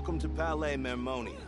Welcome to Palais Mermonia.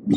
My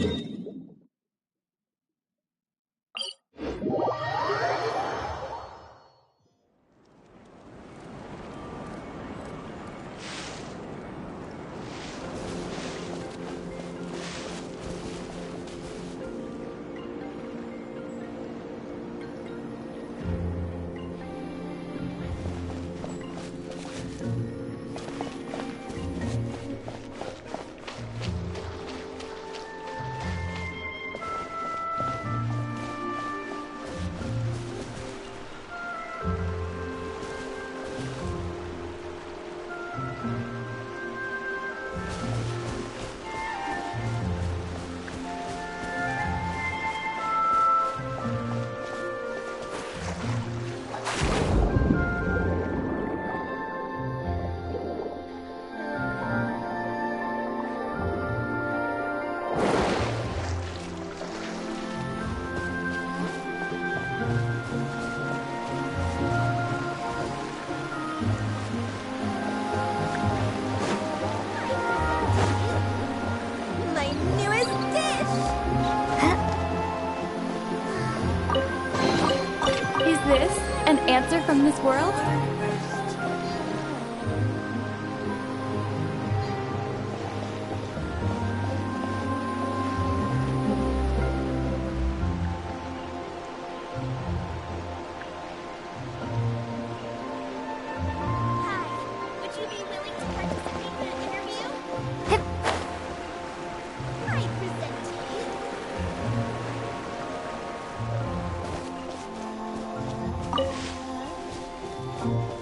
newest dish! Is this an answer from this world? Hi, would you be willing to participate in an interview? I present to you.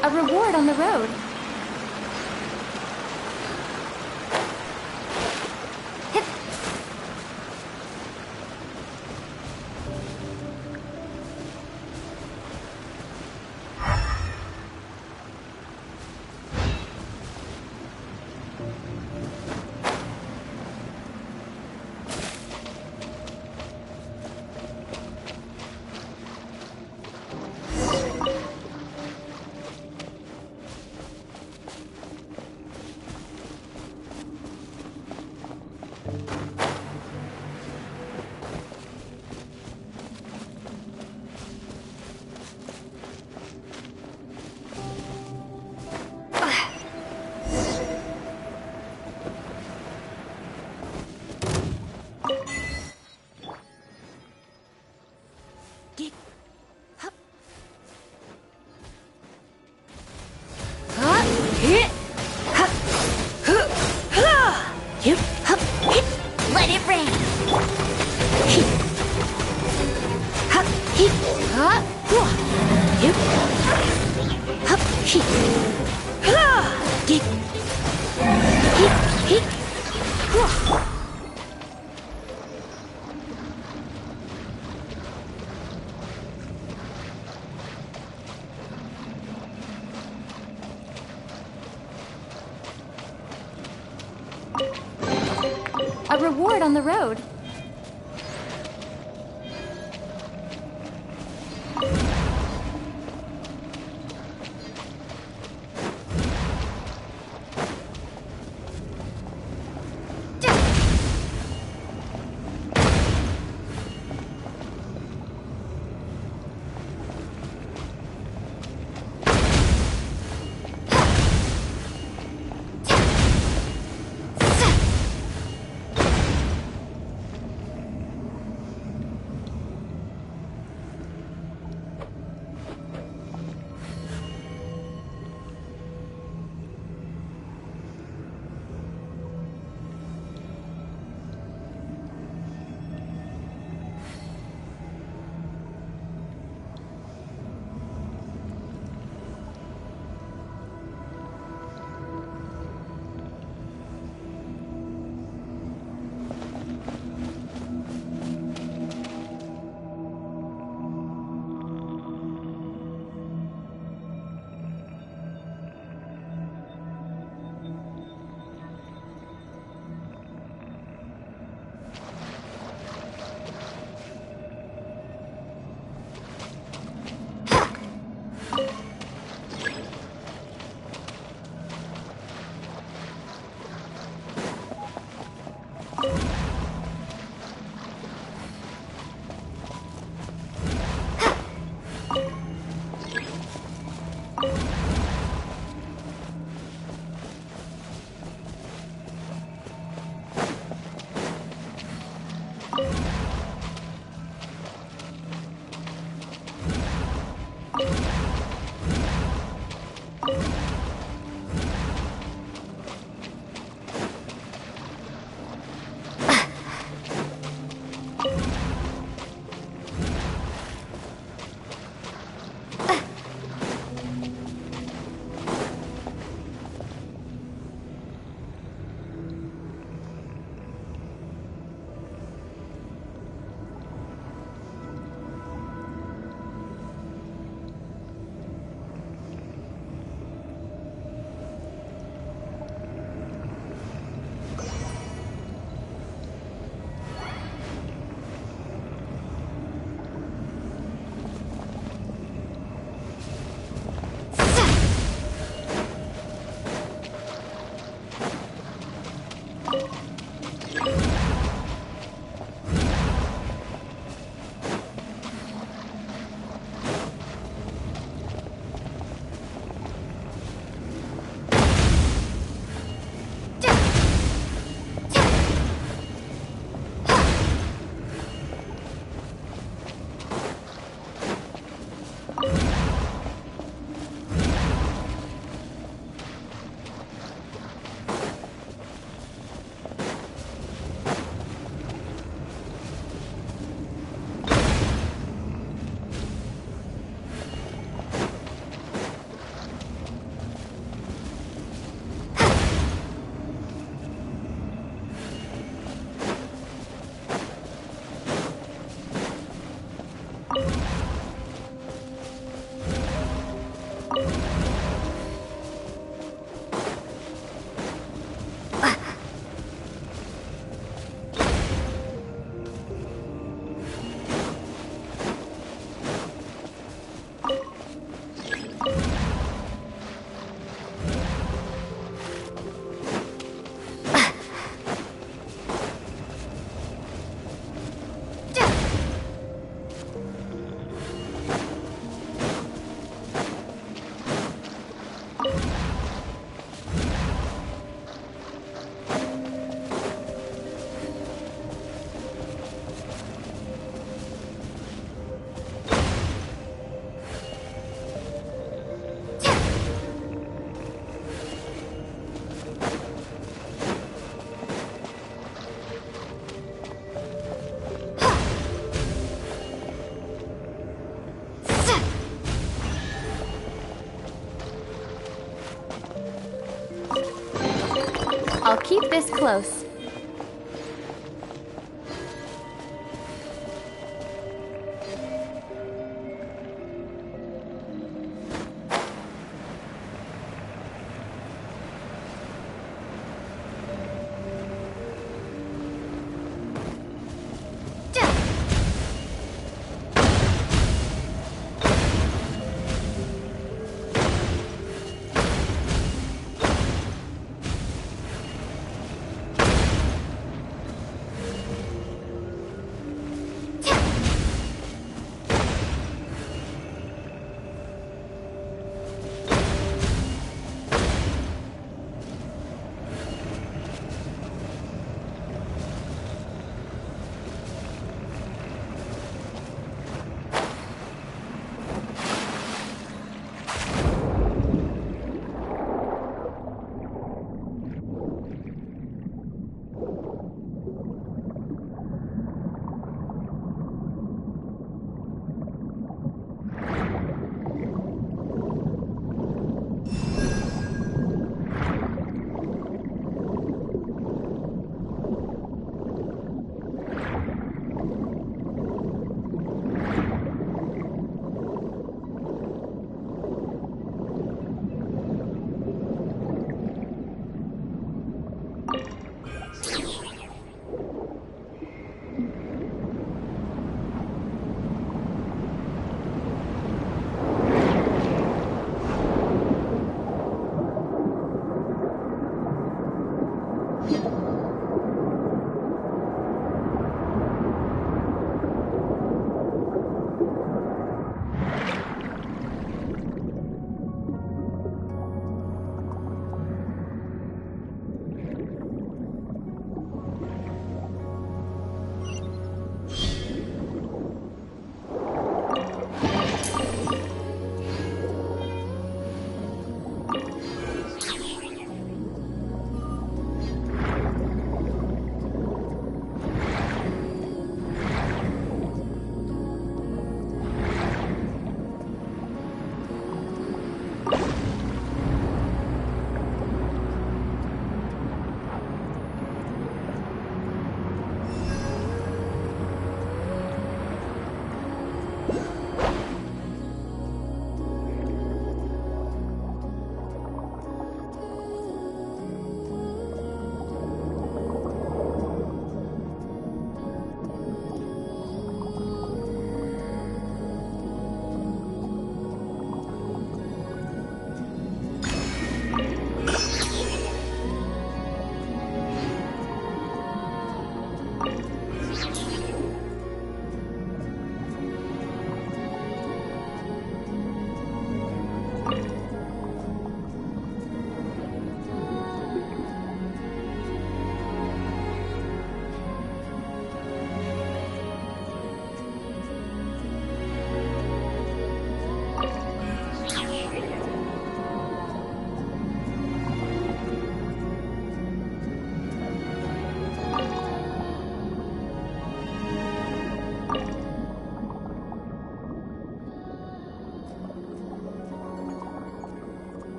A reward on the road. Let it rain. A reward on the road. I'll keep this close.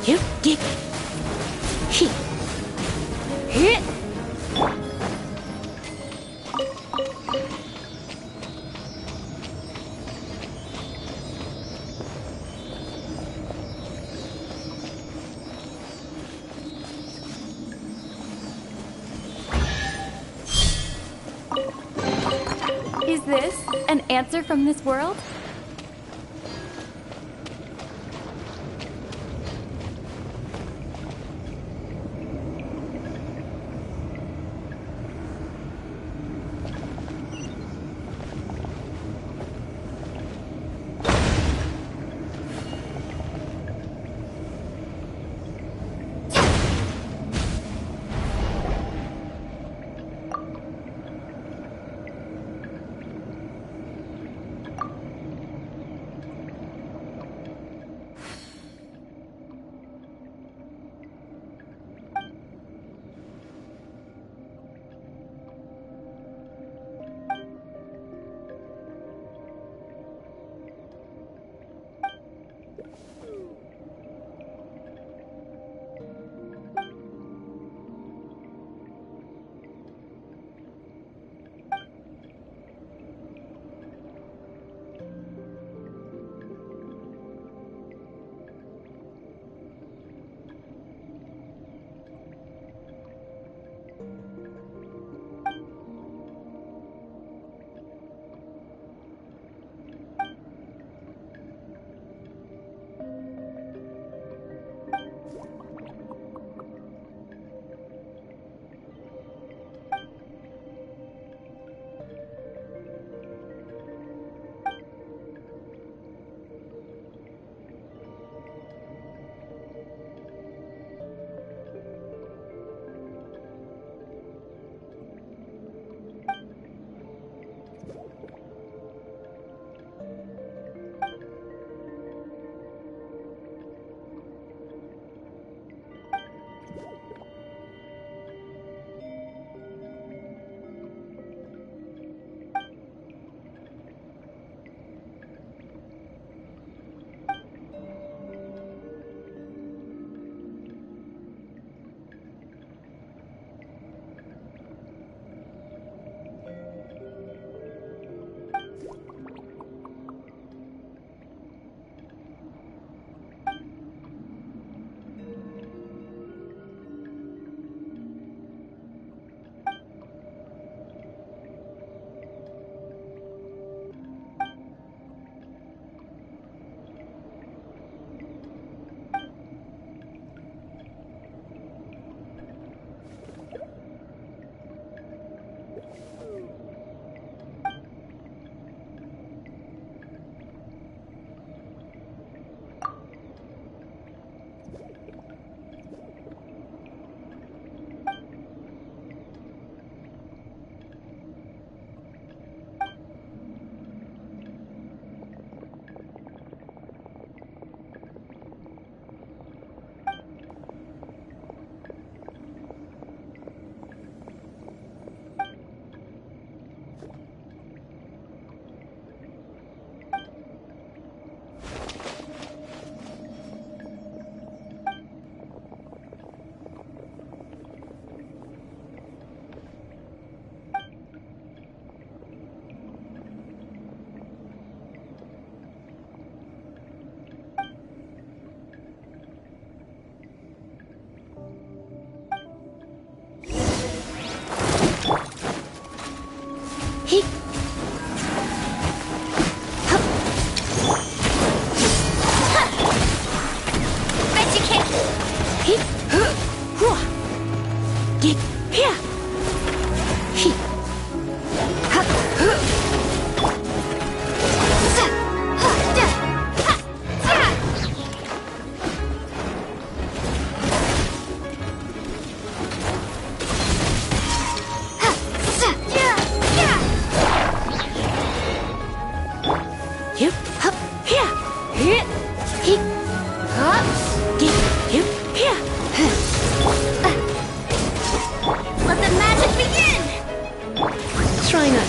Hip, dip. He. Hit. Is this an answer from this world?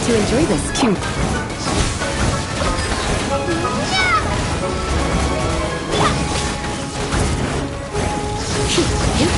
to enjoy this too. Over here!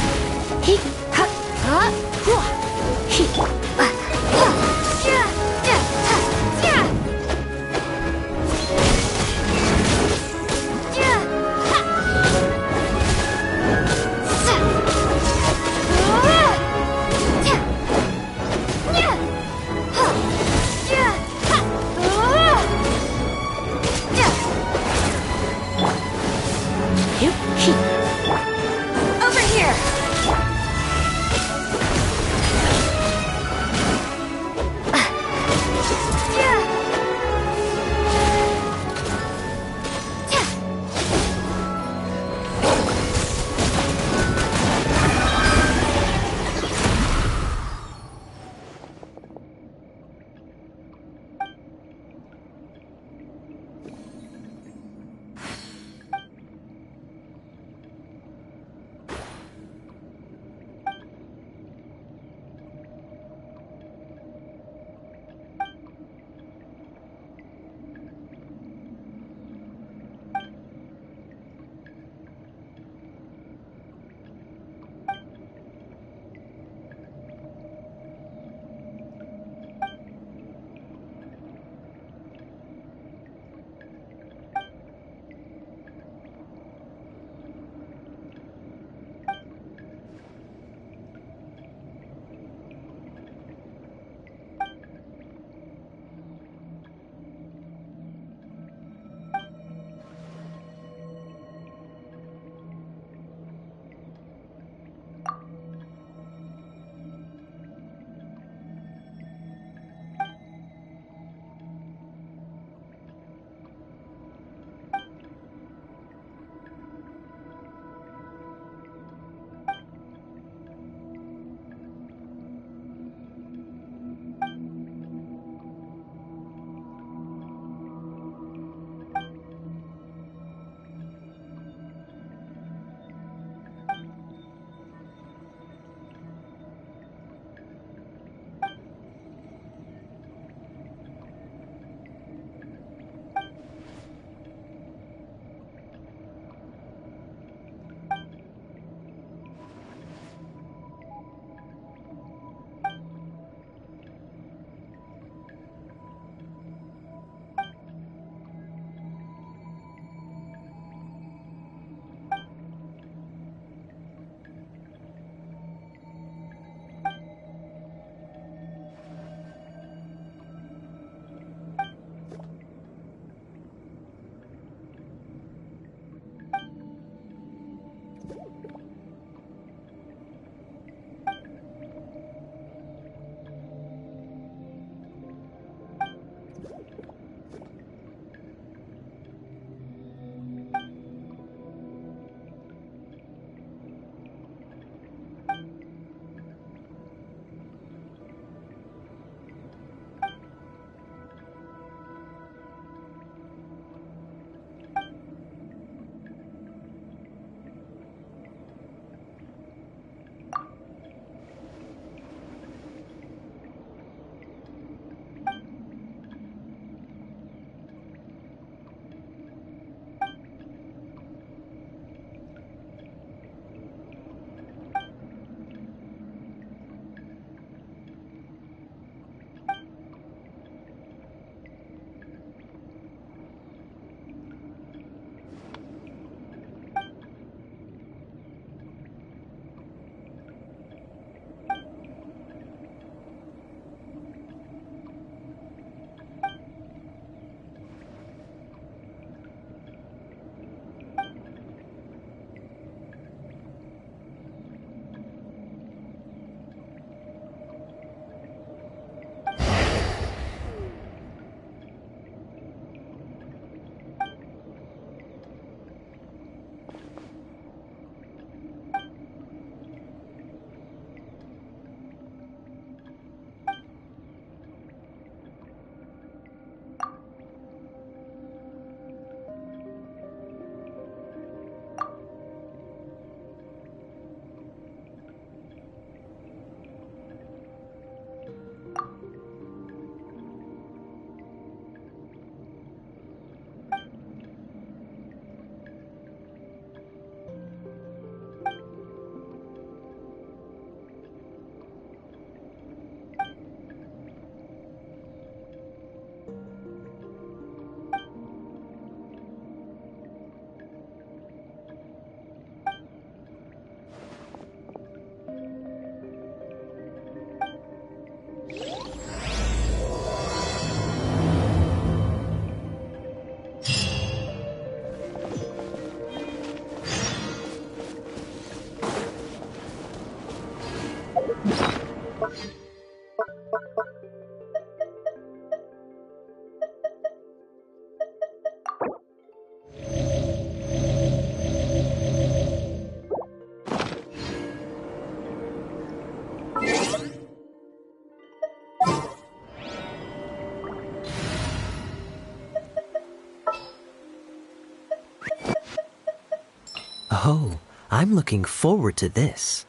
I'm looking forward to this.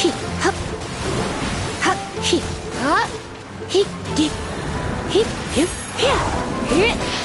He, hup, hup, he, ha, he, dip, he, here, here.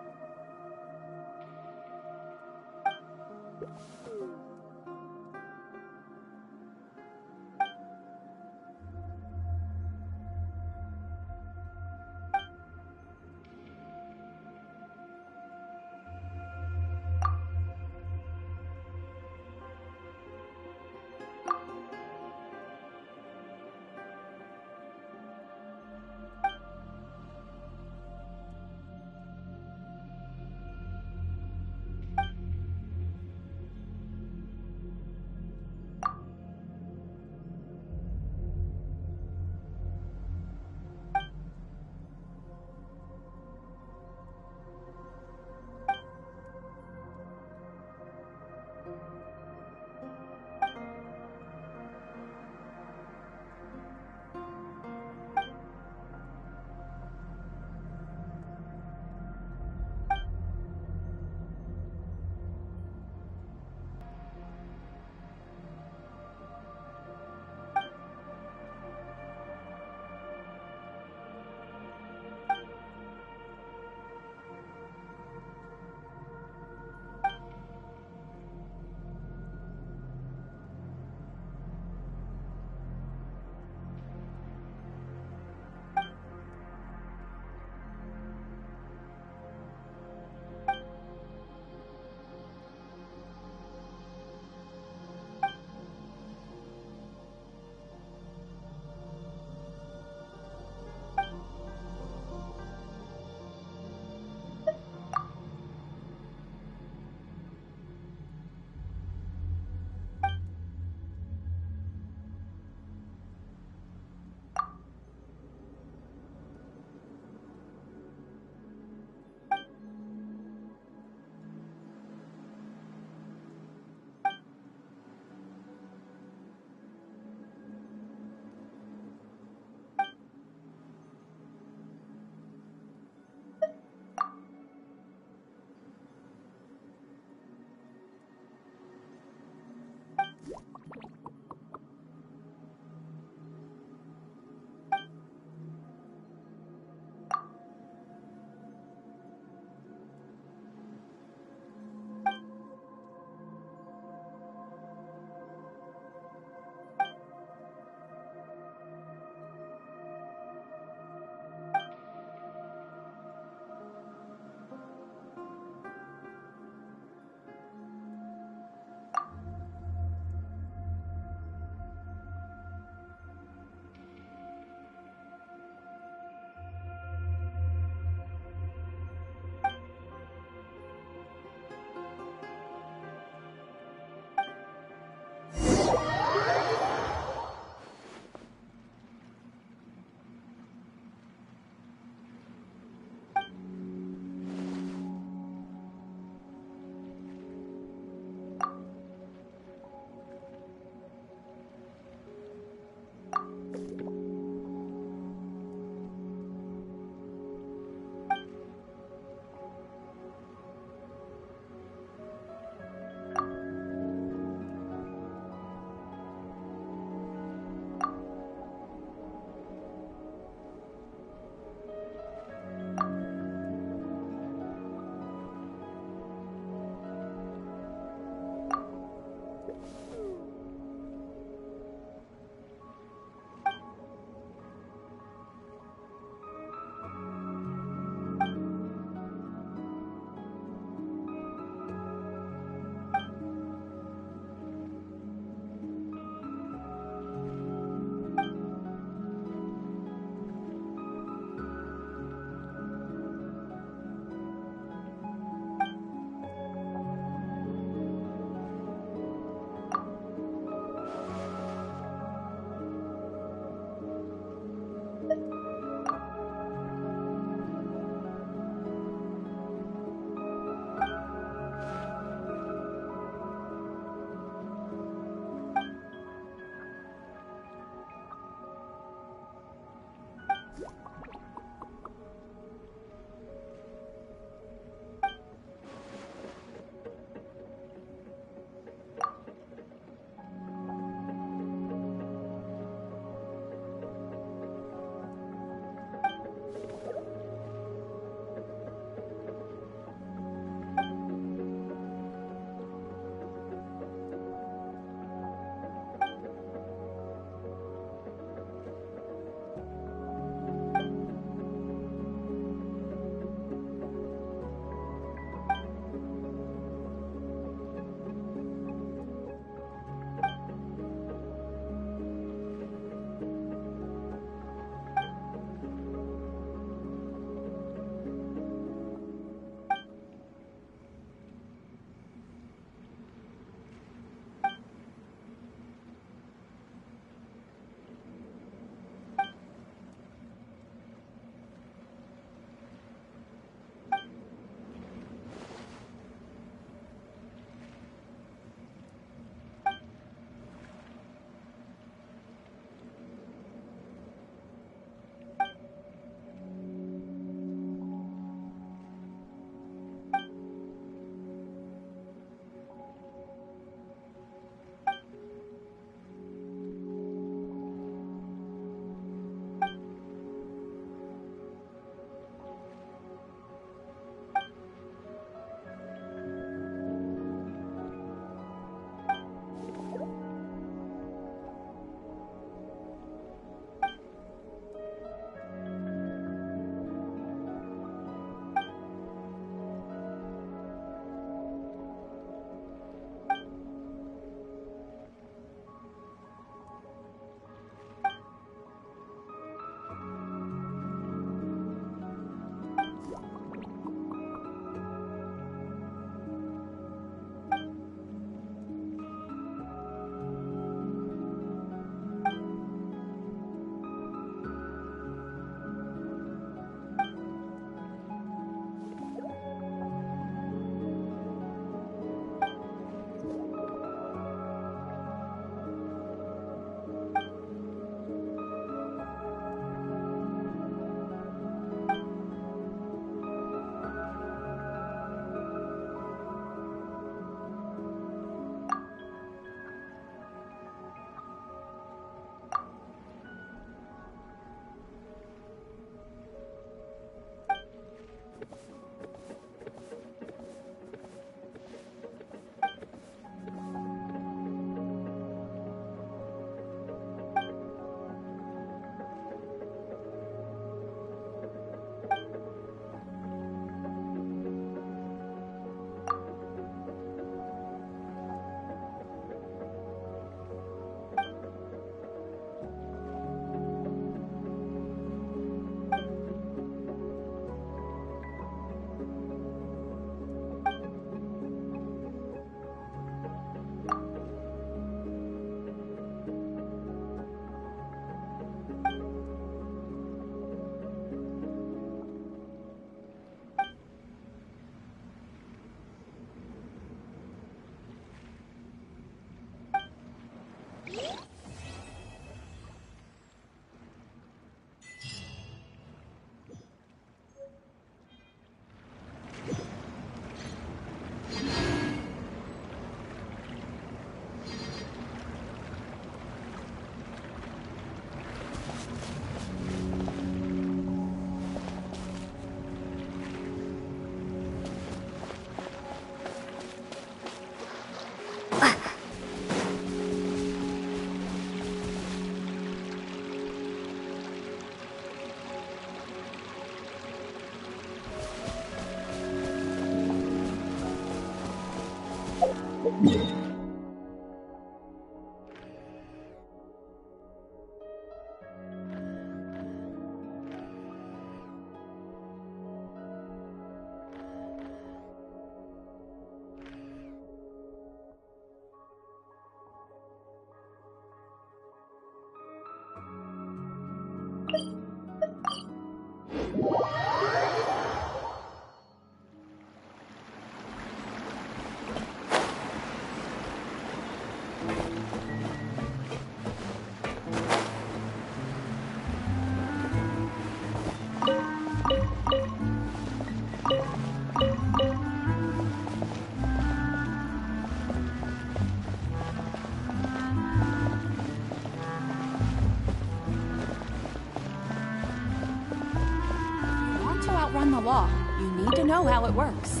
To outrun the law, you need to know how it works.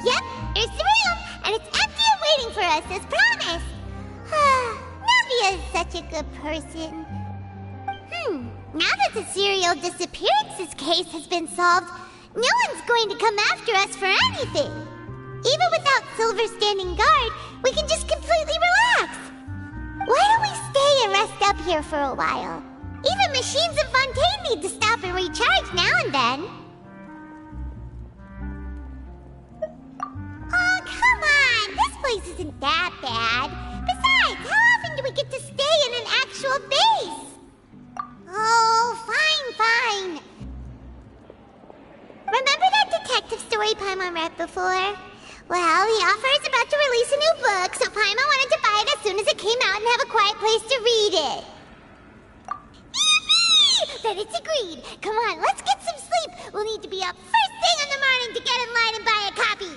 Yep, here's the room, and it's empty and waiting for us as promised. Navia is such a good person. Now that the serial disappearances case has been solved, no one's going to come after us for anything. Even without Silver standing guard, we can just completely relax. Why don't we stay and rest up here for a while? Even machines in Fontaine need to stop and recharge now and then. Oh, come on! This place isn't that bad. Besides, how often do we get to stay in an actual base? Oh, fine. Remember that detective story Paimon read before? Well, the author is about to release a new book, so Paimon wanted to buy it as soon as it came out and have a quiet place to read it. Yippee! Then it's agreed. Come on, let's get some sleep. We'll need to be up first thing in the morning to get in line and buy a copy.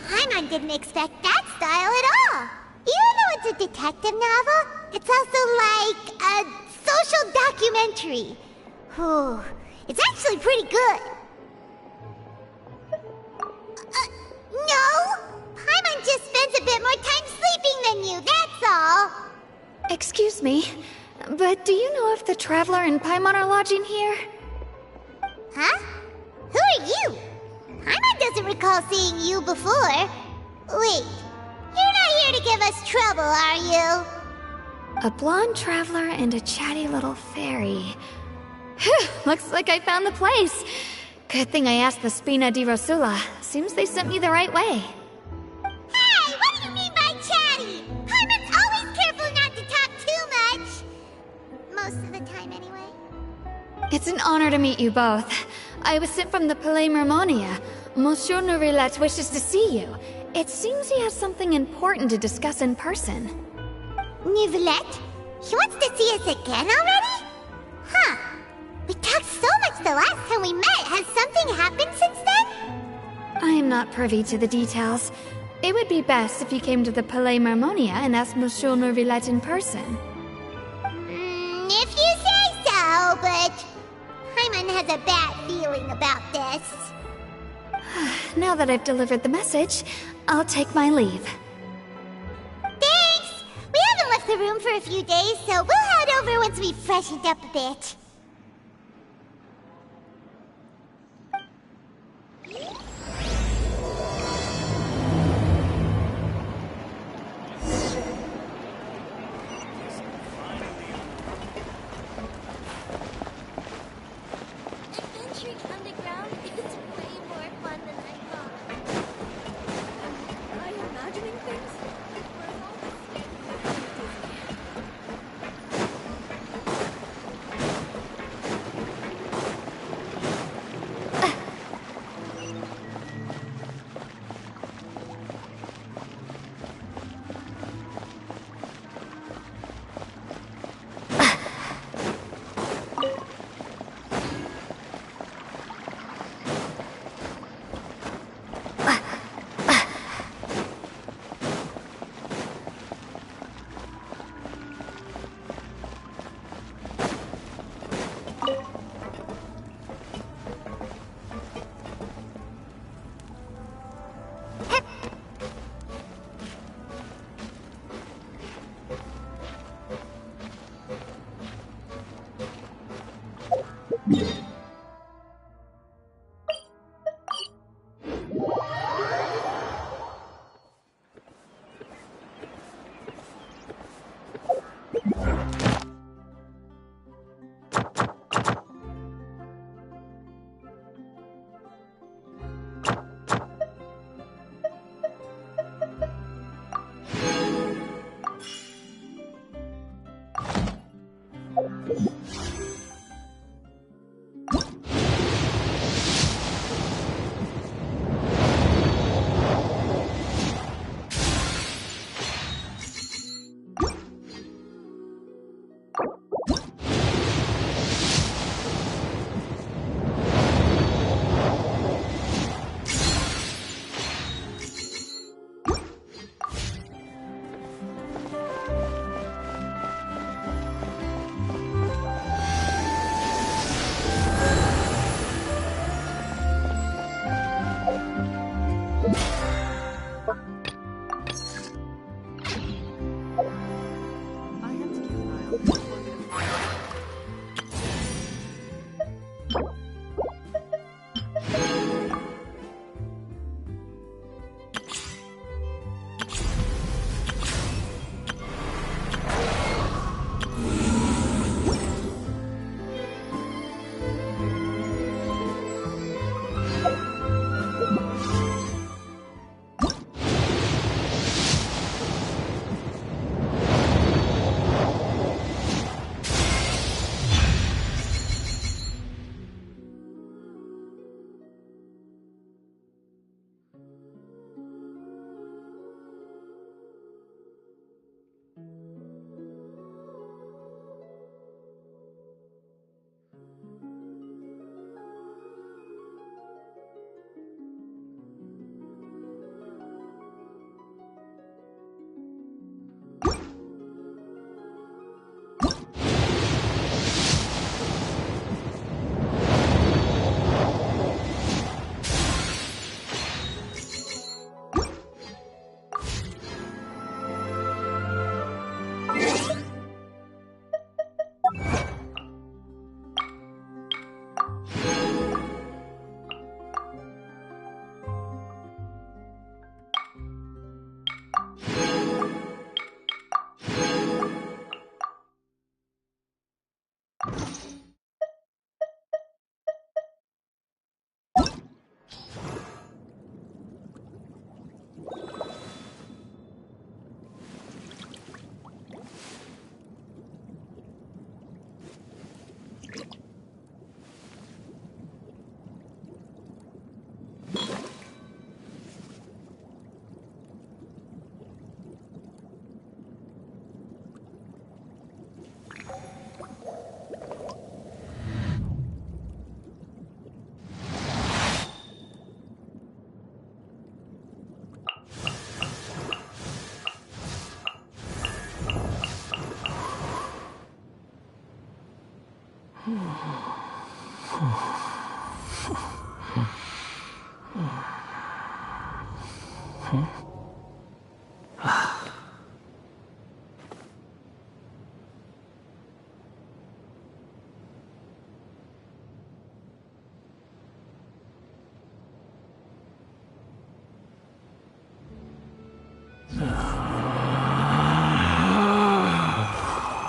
Paimon didn't expect that style at all. Even though it's a detective novel, it's also like a social documentary. Whew. It's actually pretty good. No! Paimon just spends a bit more time sleeping than you, that's all. Excuse me, but do you know if the Traveler and Paimon are lodging here? Huh? Who are you? Paimon doesn't recall seeing you before. Wait, you're not here to give us trouble, are you? A blonde traveler and a chatty little fairy. Phew, looks like I found the place. Good thing I asked the Spina di Rosula. Seems they sent me the right way. Hey, what do you mean by chatty? Paimon's always careful not to talk too much. Most of the time, anyway. It's an honor to meet you both. I was sent from the Palais Mermonia. Monsieur Nourilette wishes to see you. It seems he has something important to discuss in person. Nourilette? He wants to see us again already? Huh. We talked so much the last time we met. Has something happened since then? I am not privy to the details. It would be best if you came to the Palais Mermonia and asked Monsieur Nourilette in person. If you say so, but Paimon has a bad feeling about this. Now that I've delivered the message, I'll take my leave. Thanks! We haven't left the room for a few days, so we'll head over once we've freshened up a bit. Adventuring underground is way more fun than I thought. Am I imagining things? We're all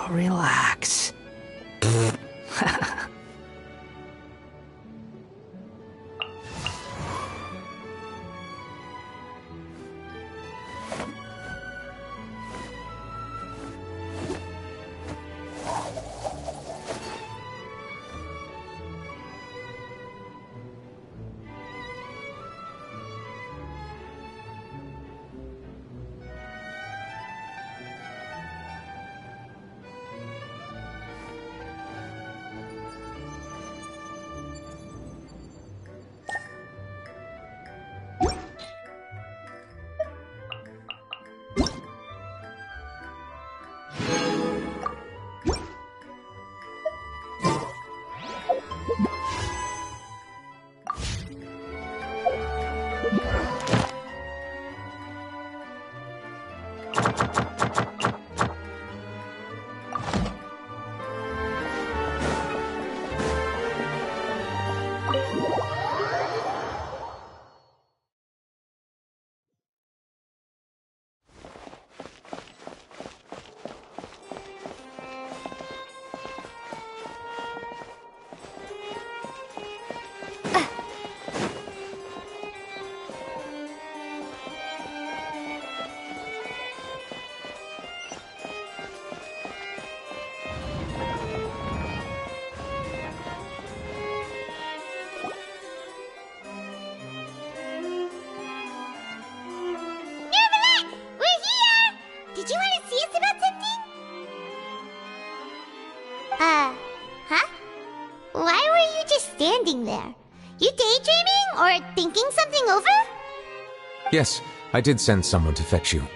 Relax. Huh? Why were you just standing there? You daydreaming or thinking something over? Yes, I did send someone to fetch you.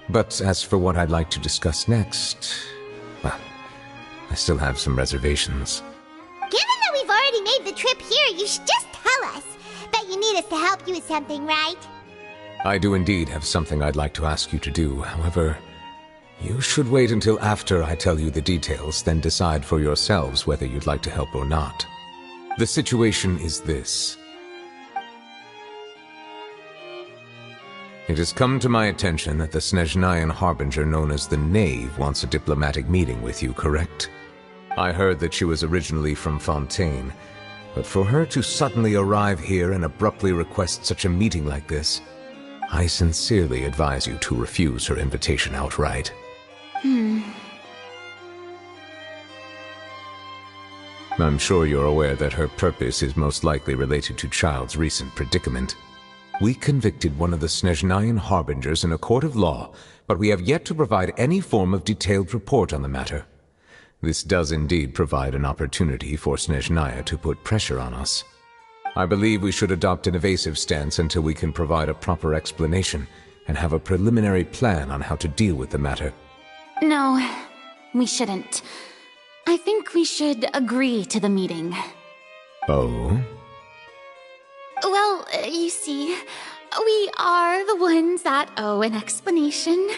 But as for what I'd like to discuss next, well, I still have some reservations. Given that we've already made the trip here, you should just tell us. Bet you need us to help you with something, right? I do indeed have something I'd like to ask you to do. However, you should wait until after I tell you the details, then decide for yourselves whether you'd like to help or not. The situation is this. It has come to my attention that the Snezhnayan Harbinger known as the Knave wants a diplomatic meeting with you, correct? I heard that she was originally from Fontaine, but for her to suddenly arrive here and abruptly request such a meeting like this, I sincerely advise you to refuse her invitation outright. I'm sure you're aware that her purpose is most likely related to Child's recent predicament. We convicted one of the Snezhnayan Harbingers in a court of law, but we have yet to provide any form of detailed report on the matter. This does indeed provide an opportunity for Snezhnaya to put pressure on us. I believe we should adopt an evasive stance until we can provide a proper explanation and have a preliminary plan on how to deal with the matter. No, we shouldn't. I think we should agree to the meeting. Oh? Well, you see, we are the ones that owe an explanation.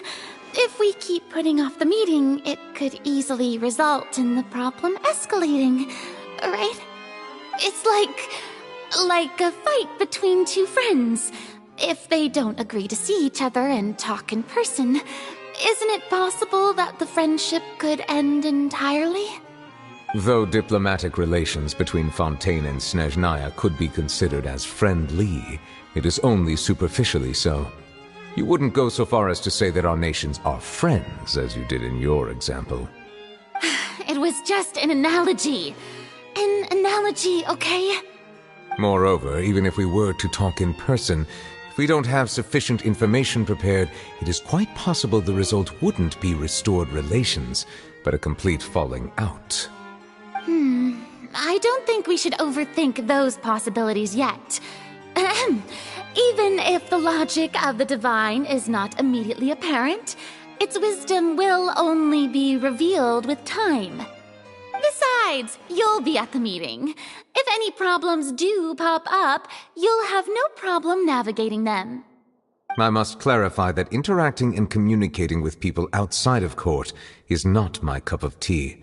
If we keep putting off the meeting, it could easily result in the problem escalating, right? It's like a fight between two friends. If they don't agree to see each other and talk in person, isn't it possible that the friendship could end entirely? Though diplomatic relations between Fontaine and Snezhnaya could be considered as friendly, it is only superficially so. You wouldn't go so far as to say that our nations are friends, as you did in your example. It was just an analogy. An analogy, okay? Moreover, even if we were to talk in person, if we don't have sufficient information prepared, it is quite possible the result wouldn't be restored relations, but a complete falling out. I don't think we should overthink those possibilities yet. Even if the logic of the divine is not immediately apparent, its wisdom will only be revealed with time. Besides, you'll be at the meeting. If any problems do pop up, you'll have no problem navigating them. I must clarify that interacting and communicating with people outside of court is not my cup of tea.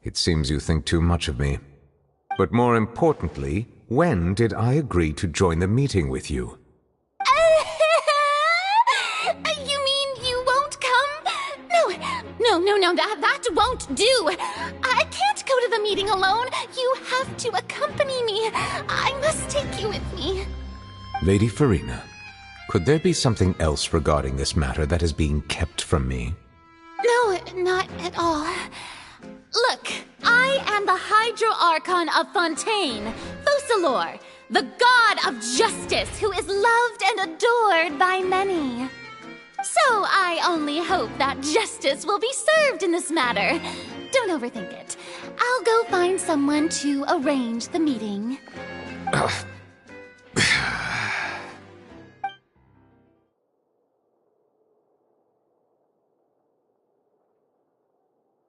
It seems you think too much of me. But more importantly, when did I agree to join the meeting with you? You mean you won't come? No, that won't do. I can't go to the meeting alone. You have to accompany me. I must take you with me. Lady Farina, could there be something else regarding this matter that is being kept from me? No, not at all. Look, I am the Hydro-Archon of Fontaine, Focalor, the god of justice who is loved and adored by many. So I only hope that justice will be served in this matter. Don't overthink it. I'll go find someone to arrange the meeting.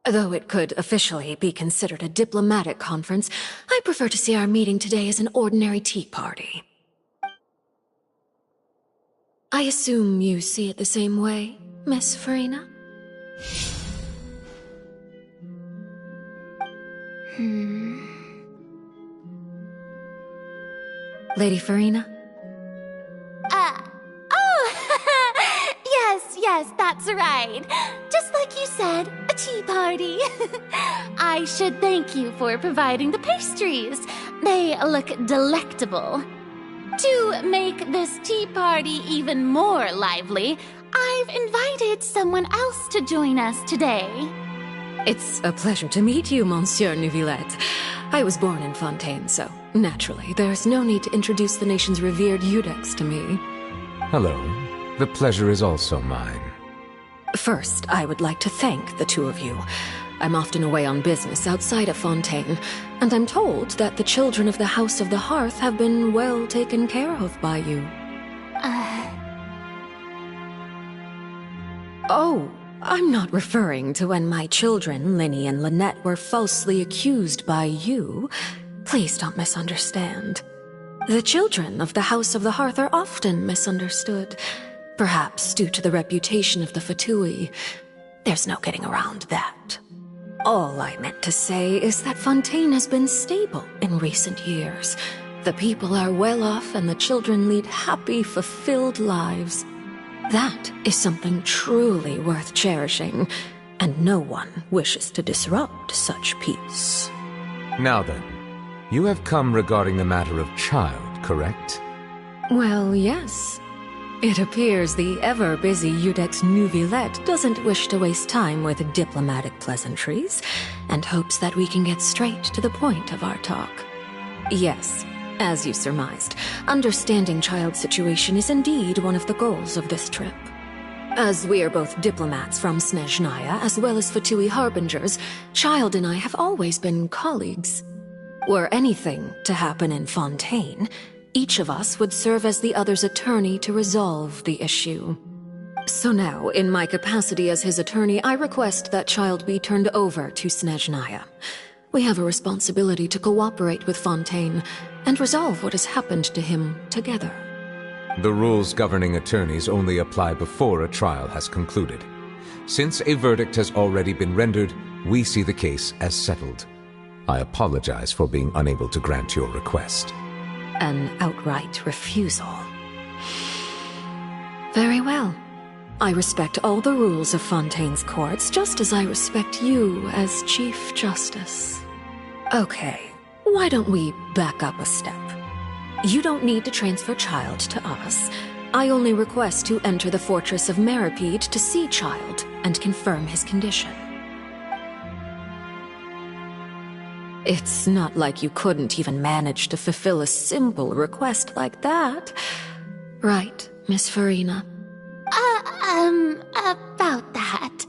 Though it could officially be considered a diplomatic conference, I prefer to see our meeting today as an ordinary tea party. I assume you see it the same way, Miss Farina? Lady Farina? Yes, that's right. Just like you said, a tea party. I should thank you for providing the pastries. They look delectable. To make this tea party even more lively, I've invited someone else to join us today. It's a pleasure to meet you, Monsieur Neuvillette. I was born in Fontaine, so naturally, there's no need to introduce the nation's revered Eudex to me. Hello. The pleasure is also mine. First, I would like to thank the two of you. I'm often away on business outside of Fontaine, and I'm told that the children of the House of the Hearth have been well taken care of by you. Oh, I'm not referring to when my children, Linny and Lynette, were falsely accused by you. Please don't misunderstand. The children of the House of the Hearth are often misunderstood, perhaps due to the reputation of the Fatui. There's no getting around that. All I meant to say is that Fontaine has been stable in recent years. The people are well off and the children lead happy, fulfilled lives. That is something truly worth cherishing, and no one wishes to disrupt such peace. Now then, you have come regarding the matter of child, correct? Well, yes. It appears the ever-busy Iudex Neuvillette doesn't wish to waste time with diplomatic pleasantries, and hopes that we can get straight to the point of our talk. Yes, as you surmised, understanding child's situation is indeed one of the goals of this trip. As we are both diplomats from Snezhnaya, as well as Fatui harbingers, Child and I have always been colleagues. Were anything to happen in Fontaine, each of us would serve as the other's attorney to resolve the issue. So now, in my capacity as his attorney, I request that Child be turned over to Snezhnaya. We have a responsibility to cooperate with Fontaine and resolve what has happened to him together. The rules governing attorneys only apply before a trial has concluded. Since a verdict has already been rendered, we see the case as settled. I apologize for being unable to grant your request. An outright refusal. Very well. I respect all the rules of Fontaine's courts, just as I respect you as Chief Justice. Okay, why don't we back up a step? You don't need to transfer Child to us. I only request to enter the fortress of Meripede to see Child and confirm his condition. It's not like you couldn't even manage to fulfill a simple request like that. Right, Miss Farina? About that.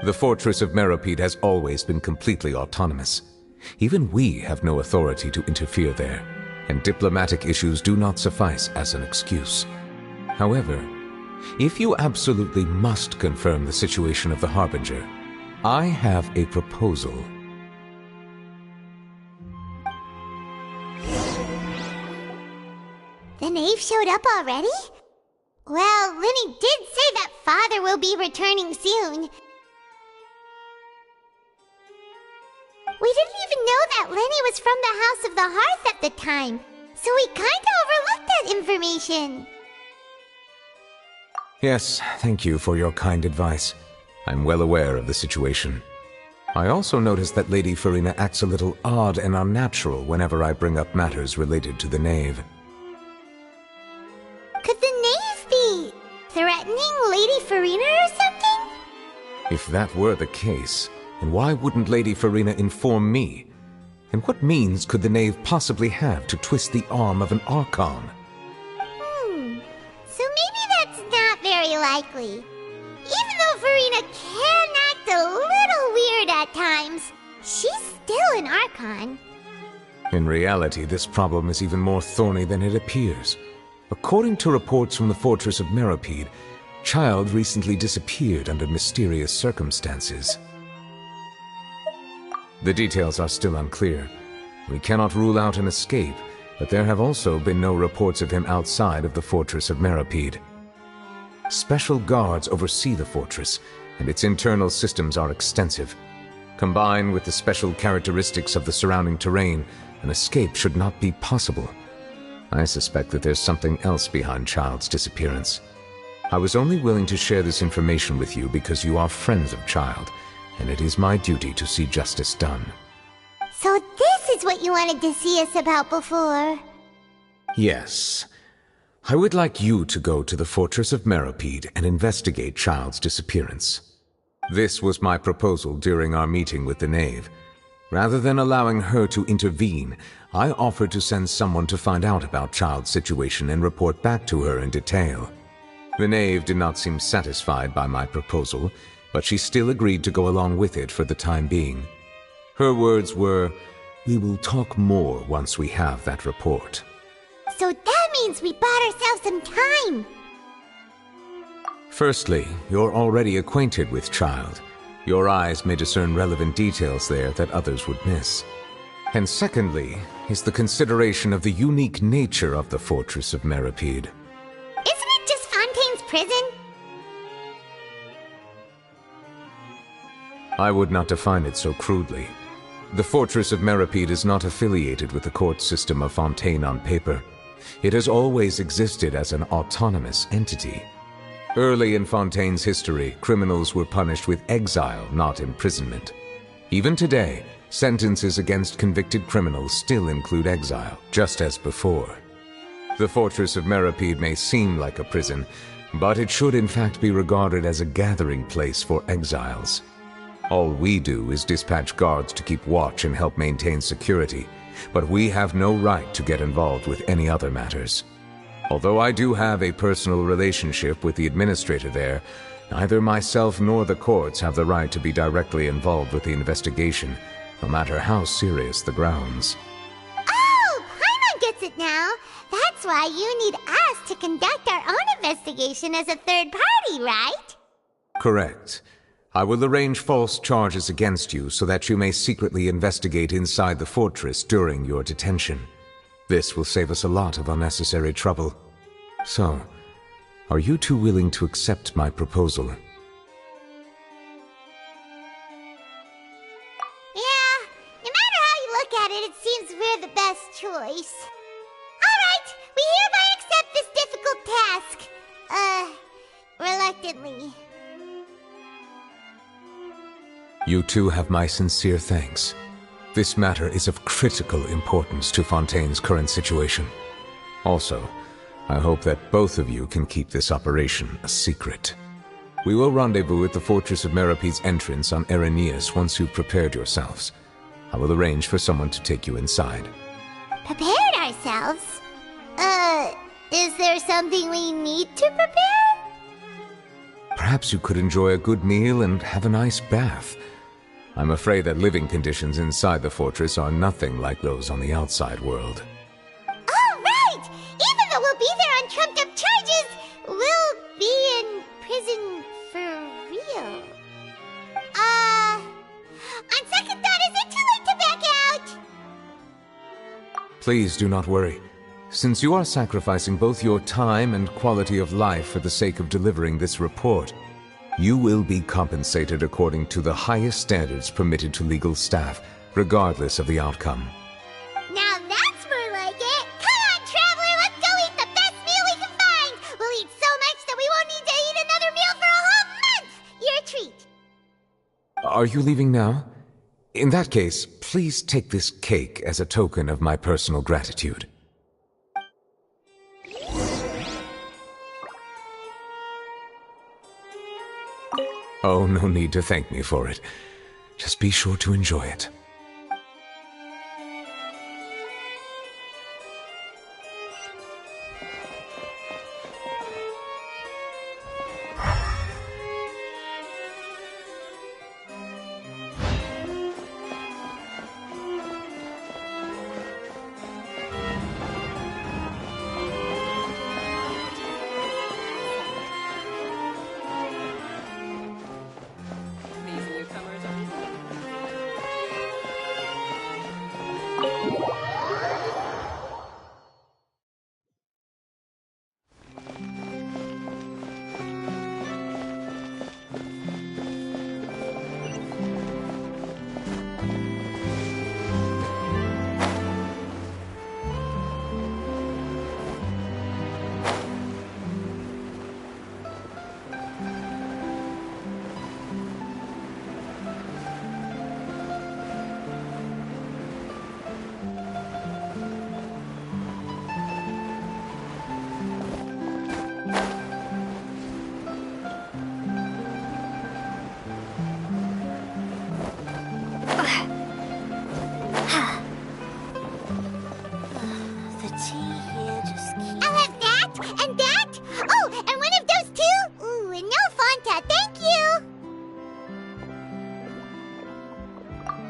The fortress of Meripede has always been completely autonomous. Even we have no authority to interfere there, and diplomatic issues do not suffice as an excuse. However, if you absolutely must confirm the situation of the Harbinger, I have a proposal. The knave showed up already? Well, Linny did say that Father will be returning soon. We didn't even know that Linny was from the House of the Hearth at the time, so we kinda overlooked that information. Yes, thank you for your kind advice. I'm well aware of the situation. I also noticed that Lady Farina acts a little odd and unnatural whenever I bring up matters related to the knave. Could the knave be threatening Lady Farina or something? If that were the case, then why wouldn't Lady Farina inform me? And what means could the knave possibly have to twist the arm of an Archon? So maybe that's not very likely. Even though Farina can act a little weird at times, she's still an Archon. In reality, this problem is even more thorny than it appears. According to reports from the fortress of Meripede, Child recently disappeared under mysterious circumstances. The details are still unclear. We cannot rule out an escape, but there have also been no reports of him outside of the fortress of Meripede. Special guards oversee the fortress, and its internal systems are extensive. Combined with the special characteristics of the surrounding terrain, an escape should not be possible. I suspect that there's something else behind Child's disappearance. I was only willing to share this information with you because you are friends of Child, and it is my duty to see justice done. So this is what you wanted to see us about before. Yes. I would like you to go to the fortress of Meripede and investigate Child's disappearance. This was my proposal during our meeting with the knave. Rather than allowing her to intervene, I offered to send someone to find out about Child's situation and report back to her in detail. The knave did not seem satisfied by my proposal, but she still agreed to go along with it for the time being. Her words were, "We will talk more once we have that report." So that means we bought ourselves some time. Firstly, you're already acquainted with Child. Your eyes may discern relevant details there that others would miss. And secondly, is the consideration of the unique nature of the Fortress of Meripede. Isn't it just Fontaine's prison? I would not define it so crudely. The Fortress of Meripede is not affiliated with the court system of Fontaine on paper. It has always existed as an autonomous entity. Early in Fontaine's history, criminals were punished with exile, not imprisonment. Even today, sentences against convicted criminals still include exile, just as before. The Fortress of Meripede may seem like a prison, but it should in fact be regarded as a gathering place for exiles. All we do is dispatch guards to keep watch and help maintain security, but we have no right to get involved with any other matters. Although I do have a personal relationship with the administrator there, neither myself nor the courts have the right to be directly involved with the investigation, no matter how serious the grounds. Oh, Paimon gets it now. That's why you need us to conduct our own investigation as a third party, right? Correct. I will arrange false charges against you so that you may secretly investigate inside the fortress during your detention. This will save us a lot of unnecessary trouble. So, are you two willing to accept my proposal? Yeah, no matter how you look at it, it seems we're the best choice. Alright, we hereby accept this difficult task. Reluctantly. You two have my sincere thanks. This matter is of critical importance to Fontaine's current situation. Also, I hope that both of you can keep this operation a secret. We will rendezvous at the Fortress of Meripede's entrance on Erinius once you've prepared yourselves. I will arrange for someone to take you inside. Prepared ourselves? Is there something we need to prepare? Perhaps you could enjoy a good meal and have a nice bath. I'm afraid that living conditions inside the fortress are nothing like those on the outside world. Oh, right! Even though we'll be there on trumped-up charges, we'll be in prison for real. On second thought, is it too late to back out? Please do not worry. Since you are sacrificing both your time and quality of life for the sake of delivering this report, you will be compensated according to the highest standards permitted to legal staff, regardless of the outcome. Now that's more like it! Come on, Traveler, let's go eat the best meal we can find! We'll eat so much that we won't need to eat another meal for a whole month! Your treat! Are you leaving now? In that case, please take this cake as a token of my personal gratitude. Oh, no need to thank me for it. Just be sure to enjoy it.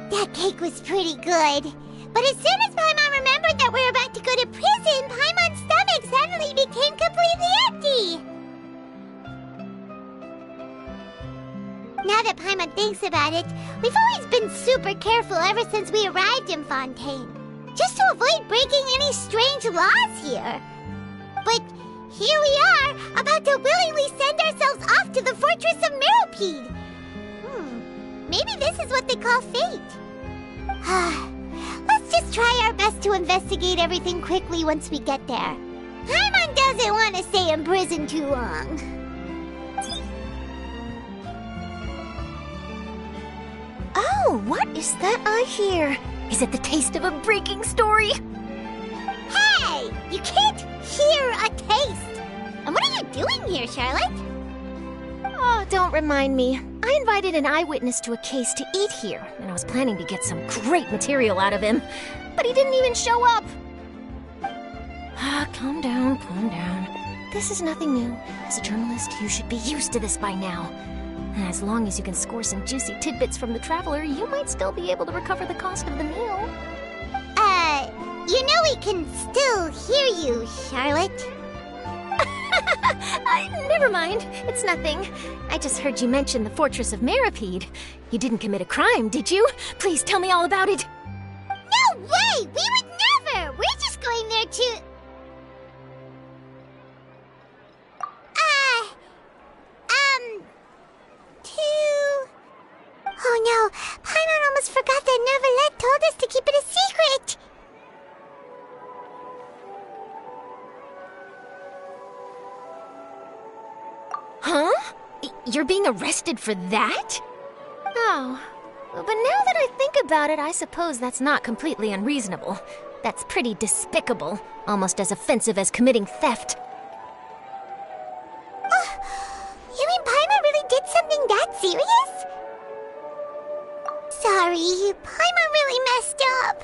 That cake was pretty good. But as soon as Paimon remembered that we were about to go to prison, Paimon's stomach suddenly became completely empty. Now that Paimon thinks about it, we've always been super careful ever since we arrived in Fontaine, just to avoid breaking any strange laws here. But here we are, about to willingly send ourselves off to the fortress of Meropide. Maybe this is what they call fate. Let's just try our best to investigate everything quickly once we get there. Paimon doesn't want to stay in prison too long. Oh, what is that I hear? Is it the taste of a breaking story? Hey! You can't hear a taste! And what are you doing here, Charlotte? Oh, don't remind me. I invited an eyewitness to a case to eat here, and I was planning to get some great material out of him. But he didn't even show up. Calm down, calm down. This is nothing new. As a journalist, you should be used to this by now. As long as you can score some juicy tidbits from the traveler, you might still be able to recover the cost of the meal. You know we can still hear you, Charlotte. Never mind. It's nothing. I just heard you mention the Fortress of Meropide. You didn't commit a crime, did you? Please tell me all about it. No way! We would never! We're just going there to... Oh no, Paimon almost forgot that Neuvillette told us to keep it a secret! Huh? You're being arrested for that? Oh, but now that I think about it, I suppose that's not completely unreasonable. That's pretty despicable, almost as offensive as committing theft. You mean Paimon really did something that serious? Sorry, Paimon really messed up.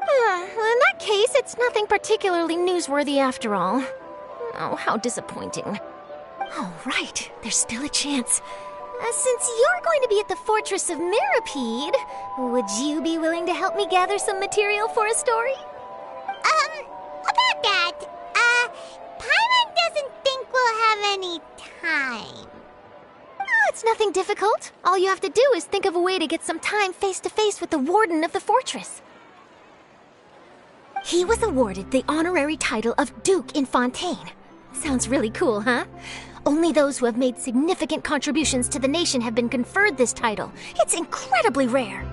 Well, in that case, it's nothing particularly newsworthy after all. Oh, how disappointing. Oh, right, there's still a chance. Since you're going to be at the Fortress of Meropide, would you be willing to help me gather some material for a story? About that, Paimon doesn't think we'll have any time. Oh, it's nothing difficult. All you have to do is think of a way to get some time face-to-face with the warden of the fortress. He was awarded the honorary title of Duke in Fontaine. Sounds really cool, huh? Only those who have made significant contributions to the nation have been conferred this title. It's incredibly rare.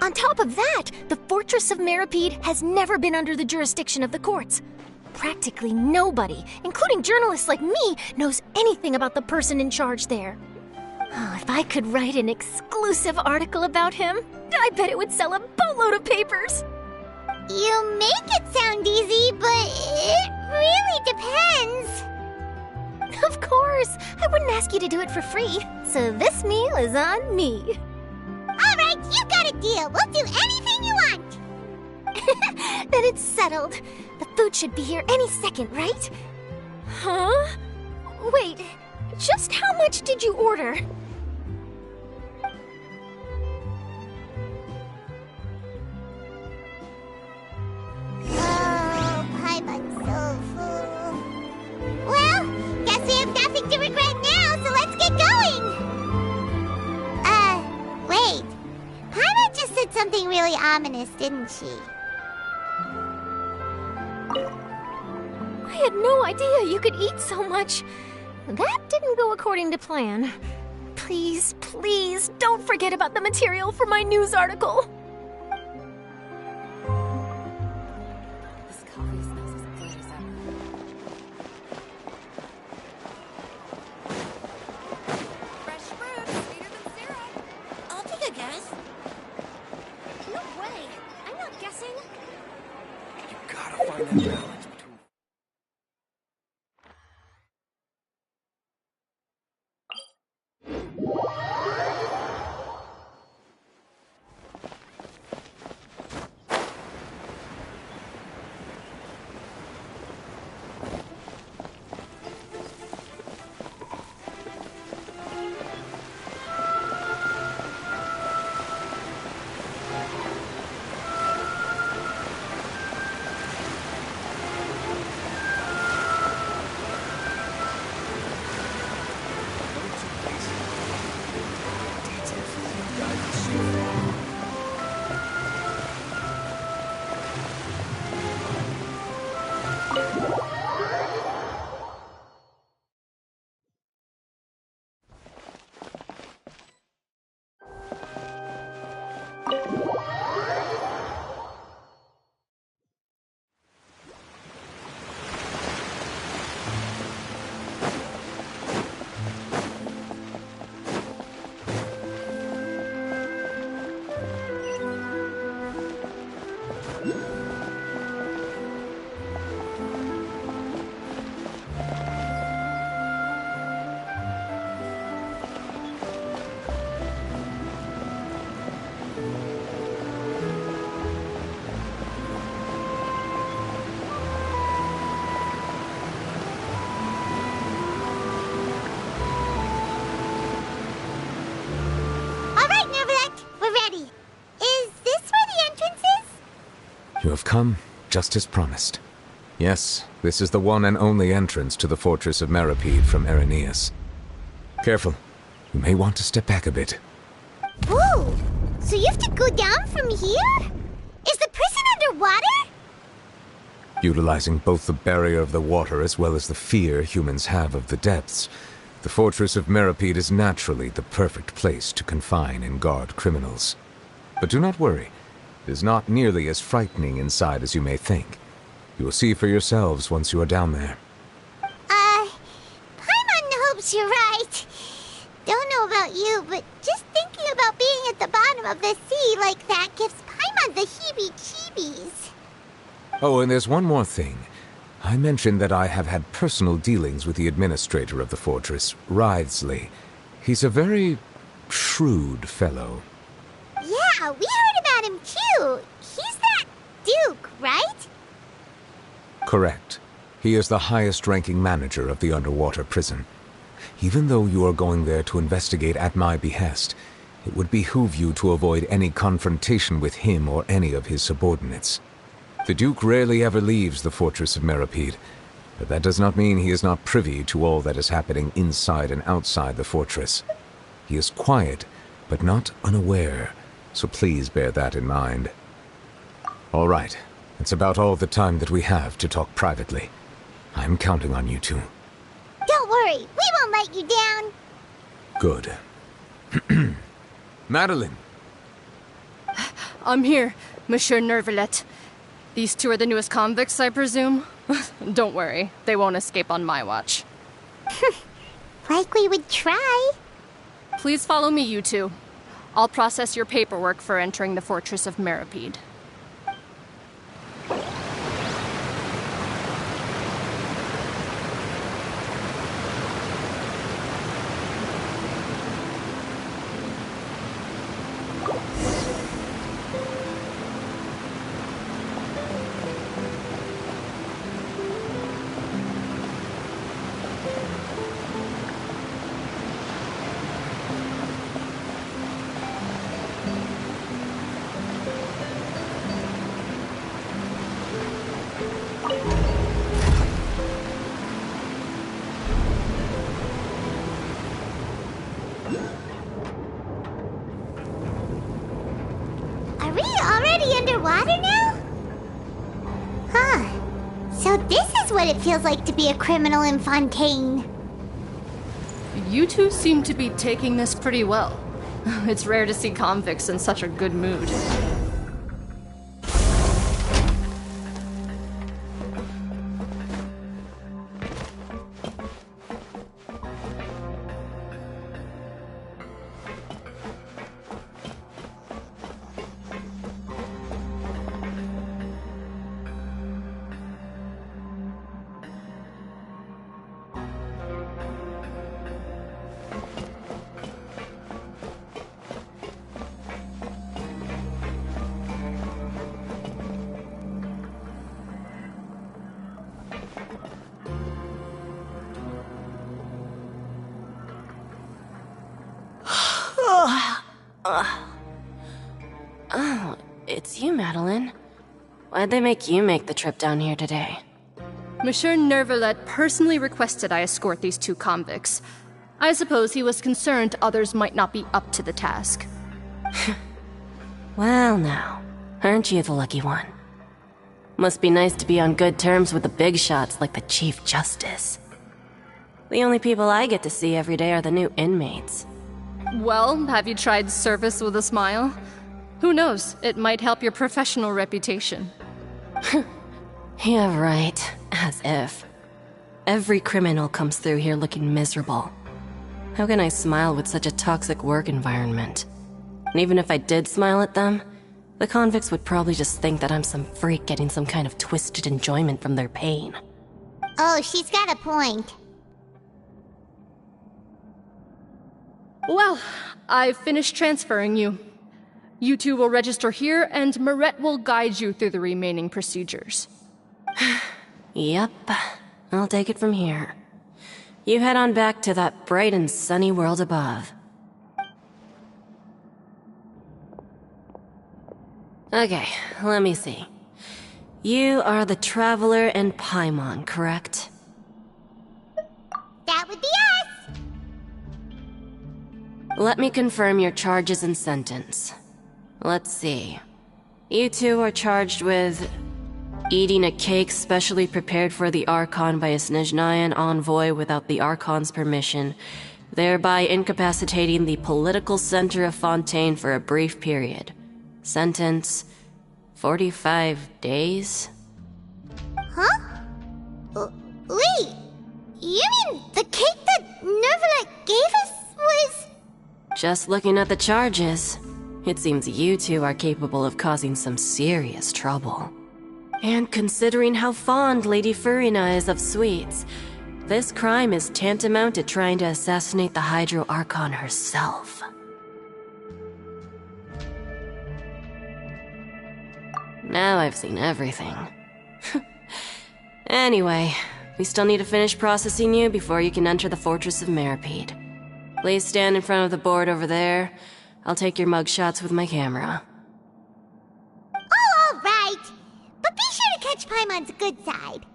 On top of that, the Fortress of Meropide has never been under the jurisdiction of the courts. Practically nobody, including journalists like me, knows anything about the person in charge there. Oh, if I could write an exclusive article about him, I bet it would sell a boatload of papers. You make it sound easy, but it really depends. Of course, I wouldn't ask you to do it for free, so this meal is on me. All right, you got a deal. We'll do anything you want. Then it's settled. The food should be here any second, right? Huh? Wait, just how much did you order? Oh, Paimon's so full. Well, guess we have nothing to regret now, so let's get going! Wait. Paimon just said something really ominous, didn't she? I had no idea you could eat so much. That didn't go according to plan. Please, please, don't forget about the material for my news article. This coffee smells as good as ever. Fresh fruit, sweeter than syrup. I'll take a guess. No way. I'm not guessing. You gotta find that balance between... Alright, Nervalect, we're ready. Is this where the entrance is? You have come just as promised. Yes, this is the one and only entrance to the fortress of Meripede from Irenaeus. Careful. You may want to step back a bit. Whoa! So you have to go down from here? Is the prison underwater? Utilizing both the barrier of the water as well as the fear humans have of the depths, the fortress of Meripede is naturally the perfect place to confine and guard criminals. But do not worry. It is not nearly as frightening inside as you may think. You will see for yourselves once you are down there. Paimon hopes you're right. Don't know about you, but just thinking about being at the bottom of the sea like that gives Paimon the heebie-jeebies. Oh, and there's one more thing. I mentioned that I have had personal dealings with the administrator of the fortress, Wriothesley. He's a very shrewd fellow. Yeah, we heard about him too. He's that Duke, right? Correct. He is the highest-ranking manager of the underwater prison. Even though you are going there to investigate at my behest, it would behoove you to avoid any confrontation with him or any of his subordinates. The Duke rarely ever leaves the fortress of Meripede, but that does not mean he is not privy to all that is happening inside and outside the fortress. He is quiet, but not unaware, so please bear that in mind. All right, it's about all the time that we have to talk privately. I'm counting on you two. Don't worry, we won't let you down. Good. Madeline! I'm here, Monsieur Nervalette. These two are the newest convicts, I presume? Don't worry, they won't escape on my watch. Like we would try. Please follow me, you two. I'll process your paperwork for entering the fortress of Meripede. Are we already underwater now? Huh. So this is what it feels like to be a criminal in Fontaine. You two seem to be taking this pretty well. It's rare to see convicts in such a good mood. Oh, it's you, Madeline. Why'd they make you make the trip down here today? Monsieur Nervalette personally requested I escort these two convicts. I suppose he was concerned others might not be up to the task. Well now, aren't you the lucky one? Must be nice to be on good terms with the big shots like the Chief Justice. The only people I get to see every day are the new inmates. Well, have you tried service with a smile? Who knows? It might help your professional reputation. Yeah, right. As if. Every criminal comes through here looking miserable. How can I smile with such a toxic work environment? And even if I did smile at them, the convicts would probably just think that I'm some freak getting some kind of twisted enjoyment from their pain. Oh, she's got a point. Well, I've finished transferring you. You two will register here, and Marette will guide you through the remaining procedures. Yep, I'll take it from here. You head on back to that bright and sunny world above. Okay, let me see. You are the Traveler and Paimon, correct? That would be us! Let me confirm your charges and sentence. Let's see. You two are charged with eating a cake specially prepared for the Archon by a Snezhnayan envoy without the Archon's permission, thereby incapacitating the political center of Fontaine for a brief period. Sentence: 45 days? Huh? Wait, you mean the cake that Nervalet gave us was... Just looking at the charges, it seems you two are capable of causing some serious trouble. And considering how fond Lady Furina is of sweets, this crime is tantamount to trying to assassinate the Hydro Archon herself. Now I've seen everything. Anyway, we still need to finish processing you before you can enter the Fortress of Meripede. Please stand in front of the board over there. I'll take your mugshots with my camera. Oh, all right. But be sure to catch Paimon's good side.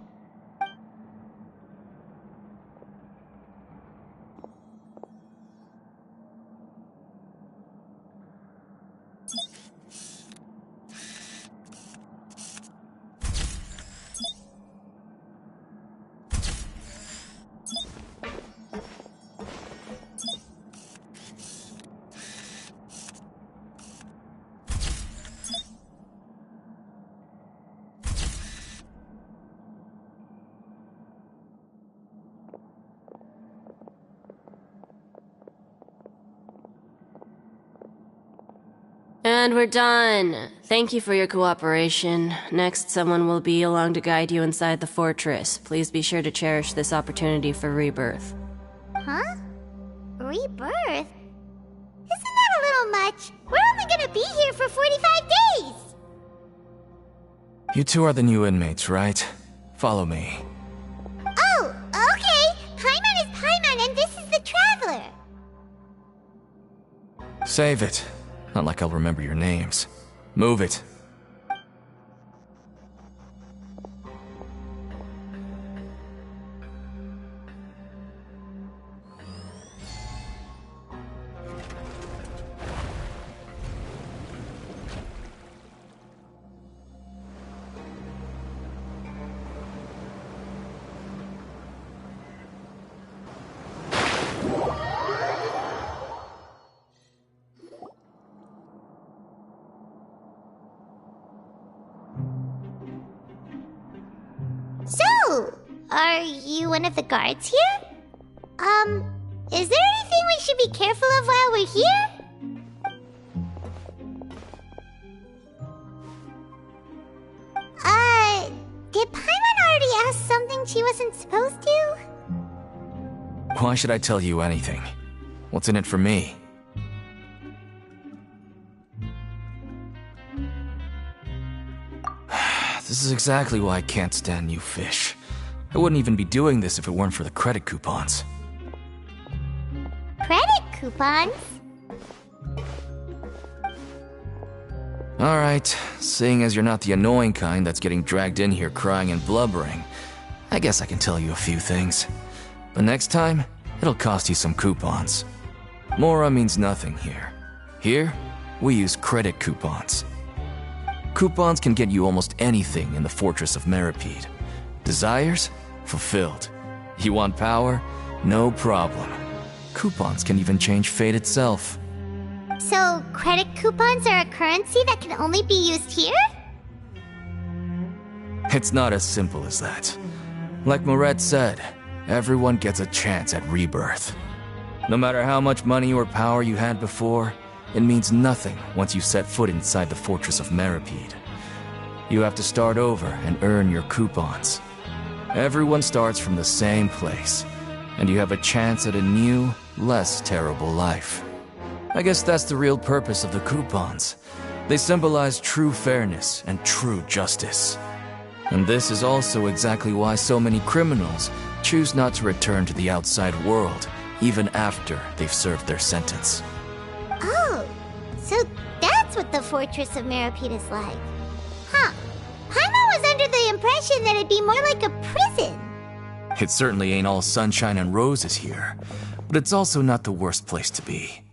And we're done. Thank you for your cooperation. Next, someone will be along to guide you inside the fortress. Please be sure to cherish this opportunity for rebirth. Huh? Rebirth? Isn't that a little much? We're only gonna be here for 45 days! You two are the new inmates, right? Follow me. Oh, okay! Paimon is Paimon and this is the Traveler! Save it. Not like I'll remember your names. Move it. So, are you one of the guards here? Is there anything we should be careful of while we're here? Did Paimon already ask something she wasn't supposed to? Why should I tell you anything? What's in it for me? This is exactly why I can't stand you fish. I wouldn't even be doing this if it weren't for the credit coupons. Credit coupons? Alright, seeing as you're not the annoying kind that's getting dragged in here crying and blubbering, I guess I can tell you a few things. But next time, it'll cost you some coupons. Mora means nothing here. Here, we use credit coupons. Coupons can get you almost anything in the Fortress of Meripede. Desires? Fulfilled. You want power? No problem. Coupons can even change fate itself. So, credit coupons are a currency that can only be used here? It's not as simple as that. Like Moret said, everyone gets a chance at rebirth. No matter how much money or power you had before, it means nothing once you set foot inside the Fortress of Meripede. You have to start over and earn your coupons. Everyone starts from the same place, and you have a chance at a new, less terrible life. I guess that's the real purpose of the coupons. They symbolize true fairness and true justice. And this is also exactly why so many criminals choose not to return to the outside world, even after they've served their sentence. Oh, so that's what the Fortress of Meripede is like. Huh. Paimon was under the impression that it'd be more like a prison. It certainly ain't all sunshine and roses here, but it's also not the worst place to be.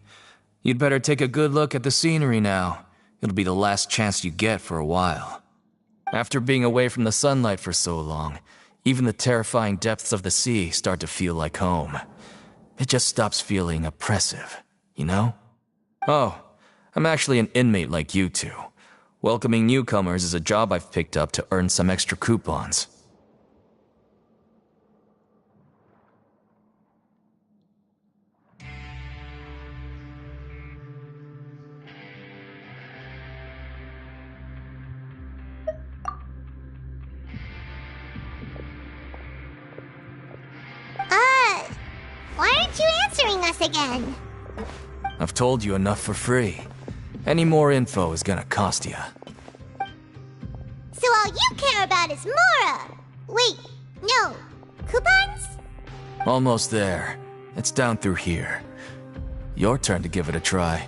You'd better take a good look at the scenery now. It'll be the last chance you get for a while. After being away from the sunlight for so long, even the terrifying depths of the sea start to feel like home. It just stops feeling oppressive, you know? Oh, I'm actually an inmate like you two. Welcoming newcomers is a job I've picked up to earn some extra coupons. Why aren't you answering us again? I've told you enough for free. Any more info is gonna cost you. So all you care about is Mora! Wait, no. Coupons? Almost there. It's down through here. Your turn to give it a try.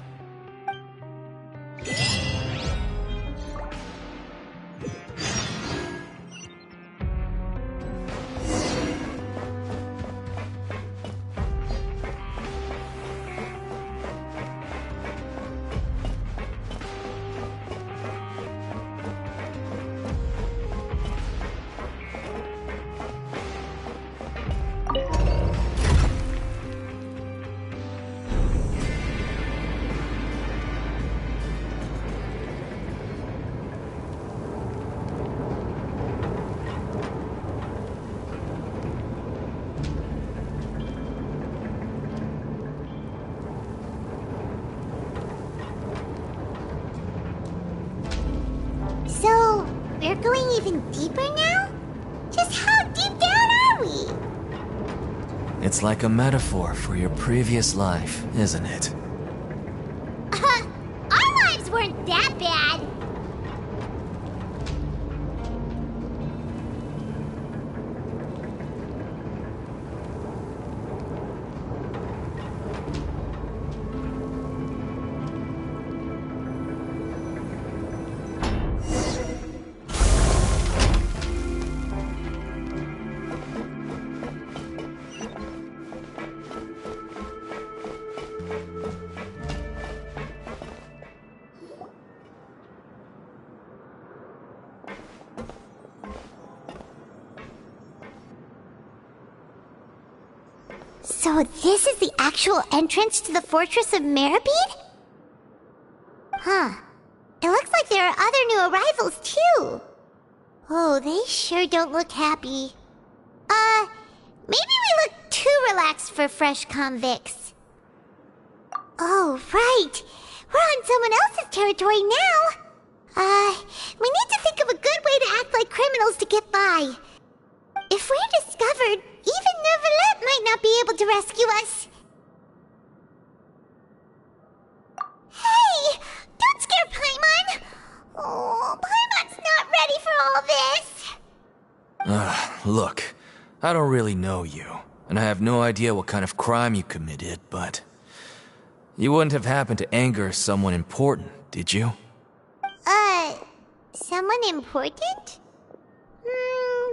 So, we're going even deeper now? Just how deep down are we? It's like a metaphor for your previous life, isn't it? Our lives weren't that bad. So this is the actual entrance to the Fortress of Meripede? Huh. It looks like there are other new arrivals, too. Oh, they sure don't look happy. Maybe we look too relaxed for fresh convicts. Oh, right. We're on someone else's territory now. We need to think of a good way to act like criminals to get by. If we're discovered, even Neuvillette might not be able to rescue us. Hey! Don't scare Paimon! Oh, Paimon's not ready for all this! Look, I don't really know you, and I have no idea what kind of crime you committed, but... You wouldn't have happened to anger someone important, did you? Someone important?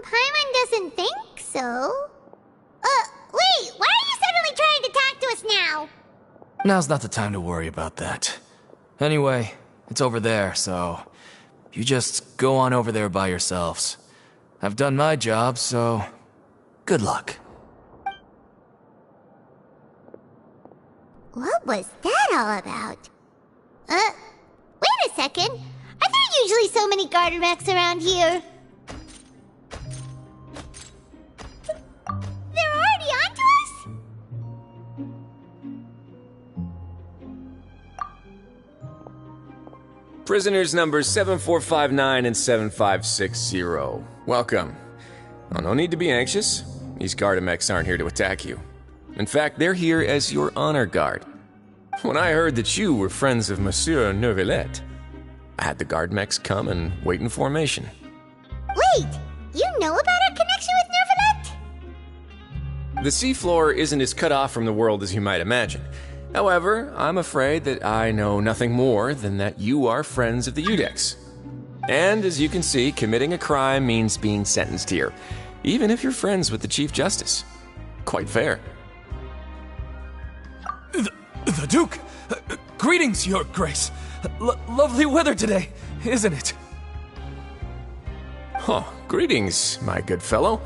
Paimon doesn't think so. Wait, why are you suddenly trying to talk to us now? Now's not the time to worry about that. Anyway, it's over there, so... You just go on over there by yourselves. I've done my job, so... Good luck. What was that all about? Wait a second. Are there usually so many garter mechs around here? They're already onto us? Prisoners numbers 7459 and 7560. Welcome. Oh, no need to be anxious. These Gardamex aren't here to attack you. In fact, they're here as your honor guard. When I heard that you were friends of Monsieur Neuvillette, I had the Gardamex come and wait in formation. Wait, you know about our connection with Neuvillette? The seafloor isn't as cut off from the world as you might imagine. However, I'm afraid that I know nothing more than that you are friends of the Udex. And as you can see, committing a crime means being sentenced here, even if you're friends with the Chief Justice. Quite fair. The Duke! Greetings, Your Grace. Lovely weather today, isn't it? Oh, greetings, my good fellow.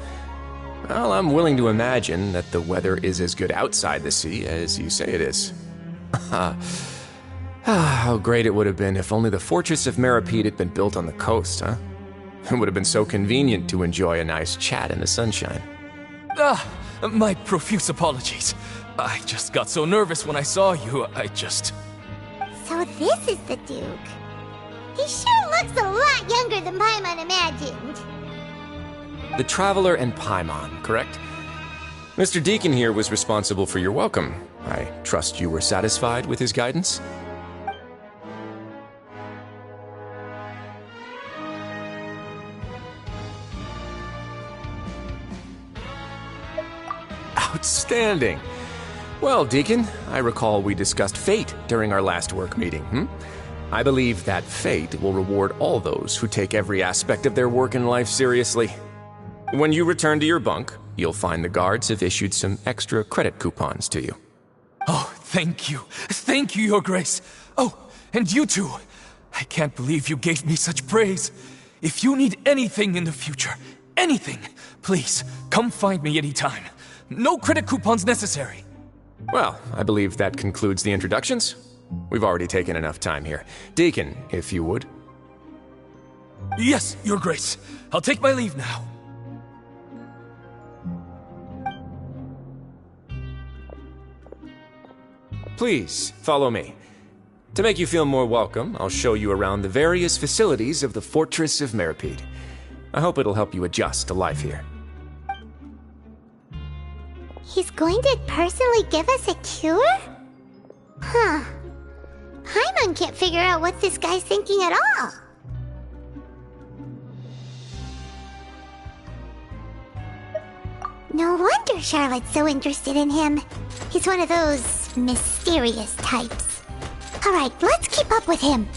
Well, I'm willing to imagine that the weather is as good outside the sea as you say it is. How great it would have been if only the Fortress of Meripede had been built on the coast, huh? It would have been so convenient to enjoy a nice chat in the sunshine. My profuse apologies. I just got so nervous when I saw you, So this is the Duke. He sure looks a lot younger than Paimon imagined. The Traveler and Paimon, correct? Mr. Deacon here was responsible for your welcome. I trust you were satisfied with his guidance? Outstanding. Well, Deacon, I recall we discussed fate during our last work meeting, I believe that fate will reward all those who take every aspect of their work in life seriously. When you return to your bunk, you'll find the guards have issued some extra credit coupons to you. Oh, thank you. Thank you, Your Grace. Oh, and you too. I can't believe you gave me such praise. If you need anything in the future, anything, please, come find me anytime. No credit coupons necessary. Well, I believe that concludes the introductions. We've already taken enough time here. Deacon, if you would. Yes, Your Grace. I'll take my leave now. Please, follow me. To make you feel more welcome, I'll show you around the various facilities of the Fortress of Meripede. I hope it'll help you adjust to life here. He's going to personally give us a cure? Huh. Paimon can't figure out what this guy's thinking at all. No wonder Charlotte's so interested in him. He's one of those mysterious types. Alright, let's keep up with him.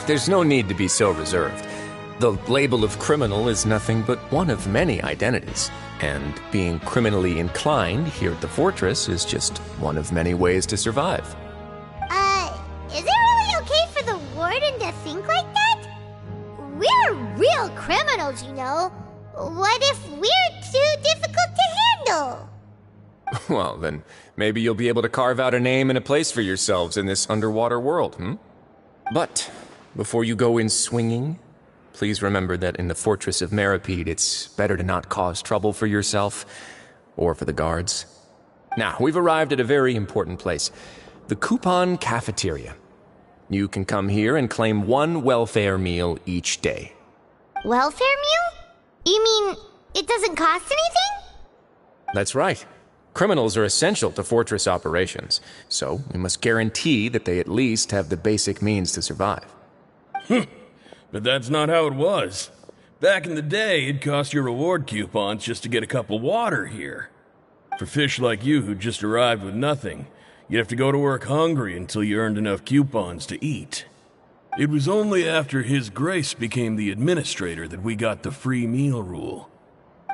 There's no need to be so reserved. The label of criminal is nothing but one of many identities, and being criminally inclined here at the fortress is just one of many ways to survive. Is it really okay for the warden to think like that? We're real criminals, you know. What if we're too difficult to handle? Well, then maybe you'll be able to carve out a name and a place for yourselves in this underwater world, But before you go in swinging, please remember that in the Fortress of Meripede, it's better to not cause trouble for yourself or for the guards. Now, we've arrived at a very important place, the Coupon Cafeteria. You can come here and claim one welfare meal each day. Welfare meal? You mean it doesn't cost anything? That's right. Criminals are essential to fortress operations, so we must guarantee that they at least have the basic means to survive. But that's not how it was. Back in the day, it cost your reward coupons just to get a cup of water here. For fish like you who just arrived with nothing, you'd have to go to work hungry until you earned enough coupons to eat. It was only after His Grace became the administrator that we got the free meal rule.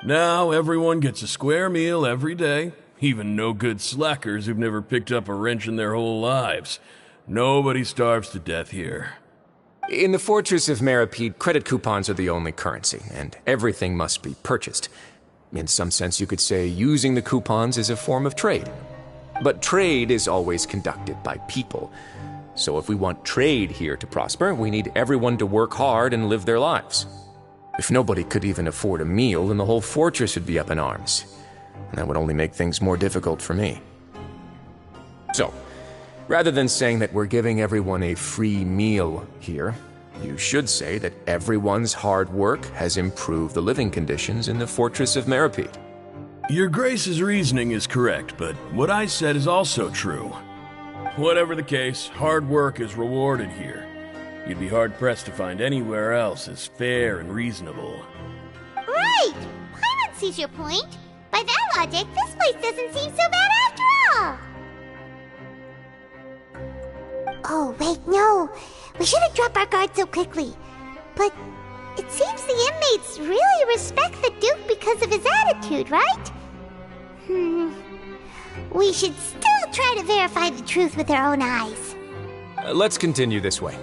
Now everyone gets a square meal every day, even no-good slackers who've never picked up a wrench in their whole lives. Nobody starves to death here. In the Fortress of Meripede, credit coupons are the only currency, and everything must be purchased. In some sense, you could say using the coupons is a form of trade. But trade is always conducted by people. So if we want trade here to prosper, we need everyone to work hard and live their lives. If nobody could even afford a meal, then the whole fortress would be up in arms. And that would only make things more difficult for me. So, rather than saying that we're giving everyone a free meal here, you should say that everyone's hard work has improved the living conditions in the Fortress of Meripede. Your Grace's reasoning is correct, but what I said is also true. Whatever the case, hard work is rewarded here. You'd be hard-pressed to find anywhere else as fair and reasonable. Right! Paimon sees your point. By that logic, this place doesn't seem so bad after all. Oh, wait, no. We shouldn't drop our guard so quickly. But it seems the inmates really respect the Duke because of his attitude, right? We should still try to verify the truth with our own eyes. Let's continue this way.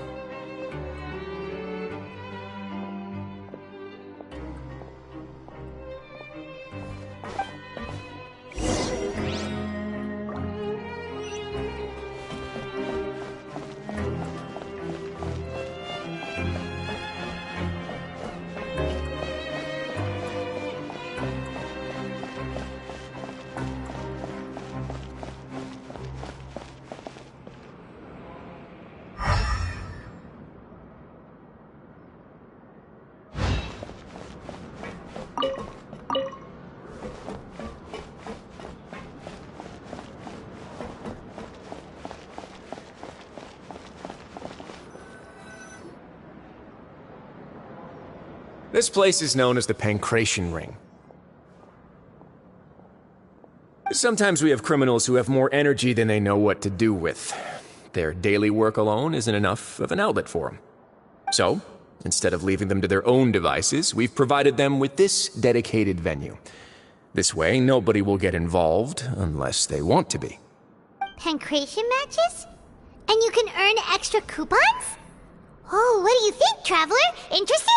This place is known as the Pancration Ring. Sometimes we have criminals who have more energy than they know what to do with. Their daily work alone isn't enough of an outlet for them. So, instead of leaving them to their own devices, we've provided them with this dedicated venue. This way, nobody will get involved unless they want to be. Pancration matches? And you can earn extra coupons? Oh, what do you think, Traveler? Interested?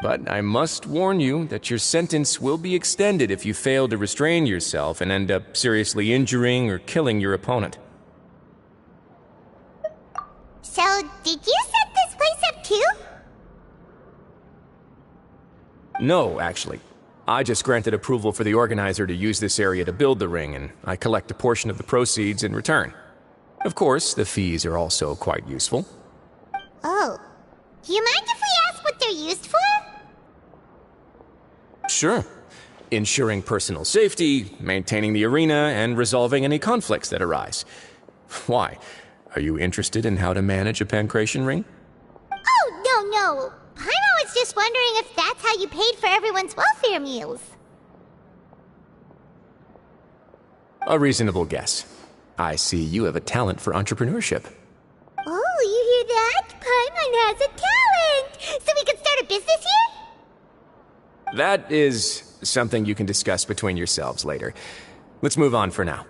But I must warn you that your sentence will be extended if you fail to restrain yourself and end up seriously injuring or killing your opponent. So, did you set this place up too? No, actually. I just granted approval for the organizer to use this area to build the ring, and I collect a portion of the proceeds in return. Of course, the fees are also quite useful. Oh. Do you mind if we ask what they're used for? Sure. Ensuring personal safety, maintaining the arena, and resolving any conflicts that arise. Why? Are you interested in how to manage a pancration ring? Oh, no. Paimon was just wondering if that's how you paid for everyone's welfare meals. A reasonable guess. I see you have a talent for entrepreneurship. Oh, you hear that? Paimon has a talent! So we can start a business here? That is something you can discuss between yourselves later. Let's move on for now.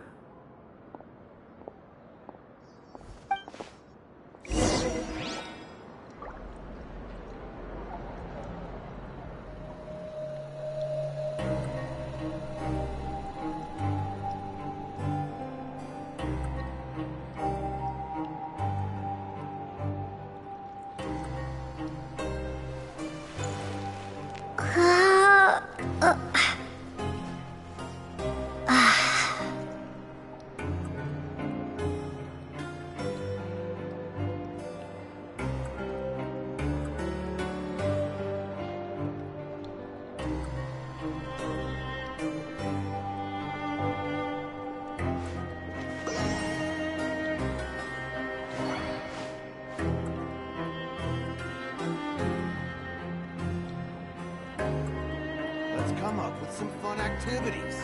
some fun activities.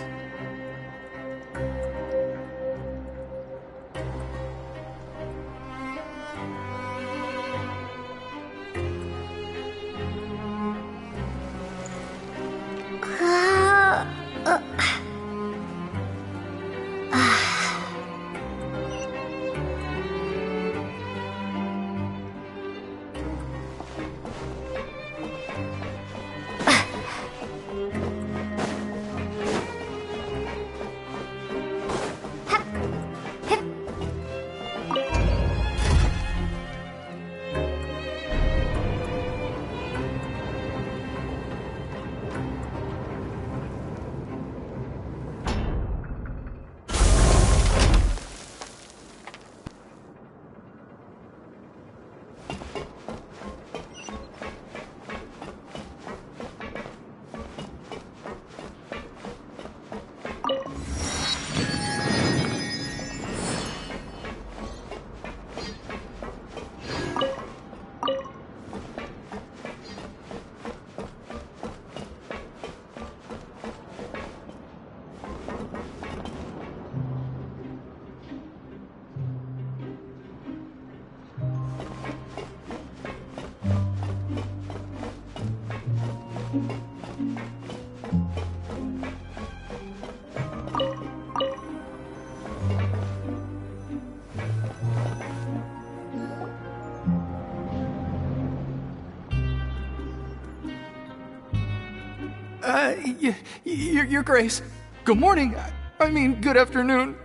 Your Grace. Good morning. I mean, good afternoon.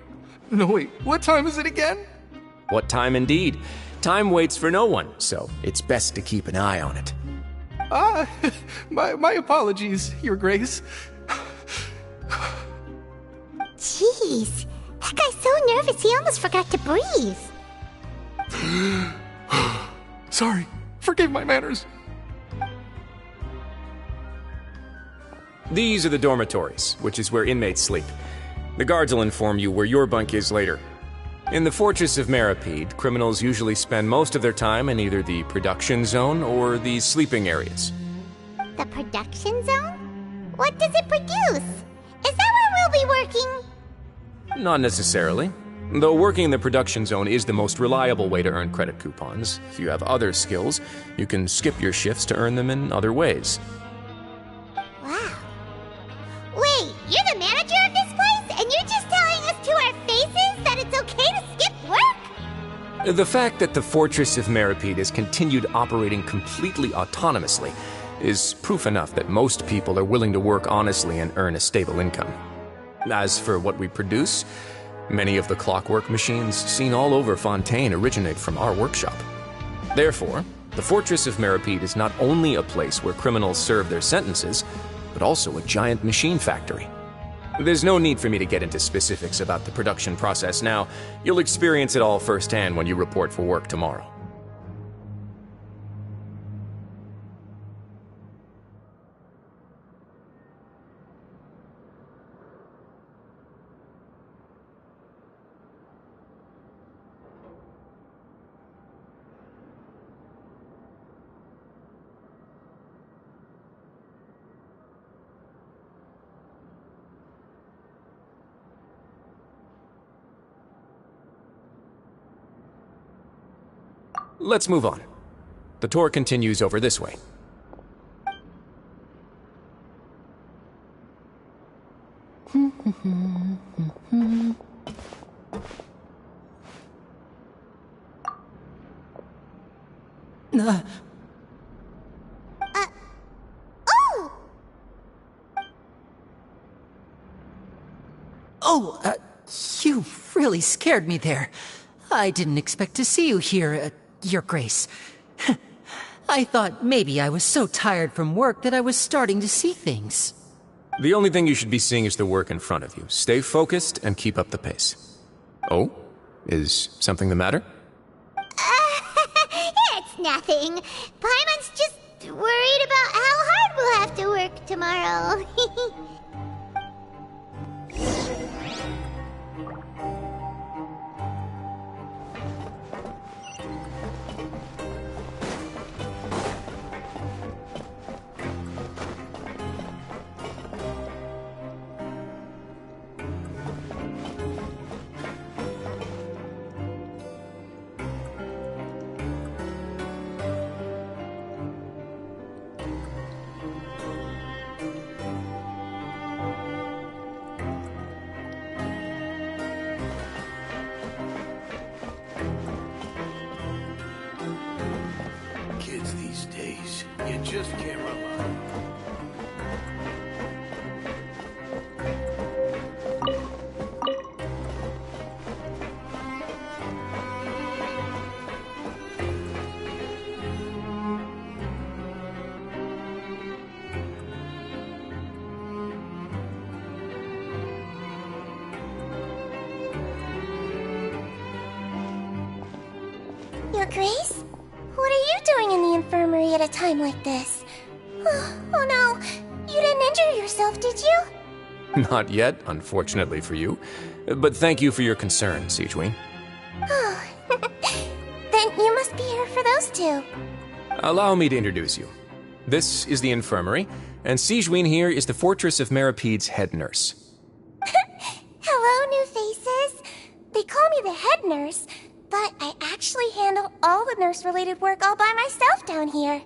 No, wait, what time is it again? What time indeed? Time waits for no one, so it's best to keep an eye on it. My apologies, Your Grace. Jeez, that guy's so nervous he almost forgot to breathe. Sorry, forgive my manners. These are the dormitories, which is where inmates sleep. The guards will inform you where your bunk is later. In the Fortress of Meripede, criminals usually spend most of their time in either the production zone or the sleeping areas. The production zone? What does it produce? Is that where we'll be working? Not necessarily. Though working in the production zone is the most reliable way to earn credit coupons, if you have other skills, you can skip your shifts to earn them in other ways. Wow. Wait, you're the manager of this place, and you're just telling us to our faces that it's okay to skip work? The fact that the Fortress of Meripede has continued operating completely autonomously is proof enough that most people are willing to work honestly and earn a stable income. As for what we produce, many of the clockwork machines seen all over Fontaine originate from our workshop. Therefore, the Fortress of Meripede is not only a place where criminals serve their sentences, but also a giant machine factory. There's no need for me to get into specifics about the production process now. You'll experience it all firsthand when you report for work tomorrow. Let's move on. The tour continues over this way. You really scared me there. I didn't expect to see you here, Your Grace. I thought maybe I was so tired from work that I was starting to see things. The only thing you should be seeing is the work in front of you. Stay focused and keep up the pace. Oh? Is something the matter? It's nothing. Paimon's just worried about how hard we'll have to work tomorrow. You just can't rely. Your Grace? What are you doing in the infirmary at a time like this? Oh no, you didn't injure yourself, did you? Not yet, unfortunately for you. But thank you for your concern, Sijui. Oh, then you must be here for those two. Allow me to introduce you. This is the infirmary, and Sijui here is the Fortress of Meripede's head nurse. Hello, new faces. They call me the head nurse, but I actually handle all the nurse-related work all by myself down here.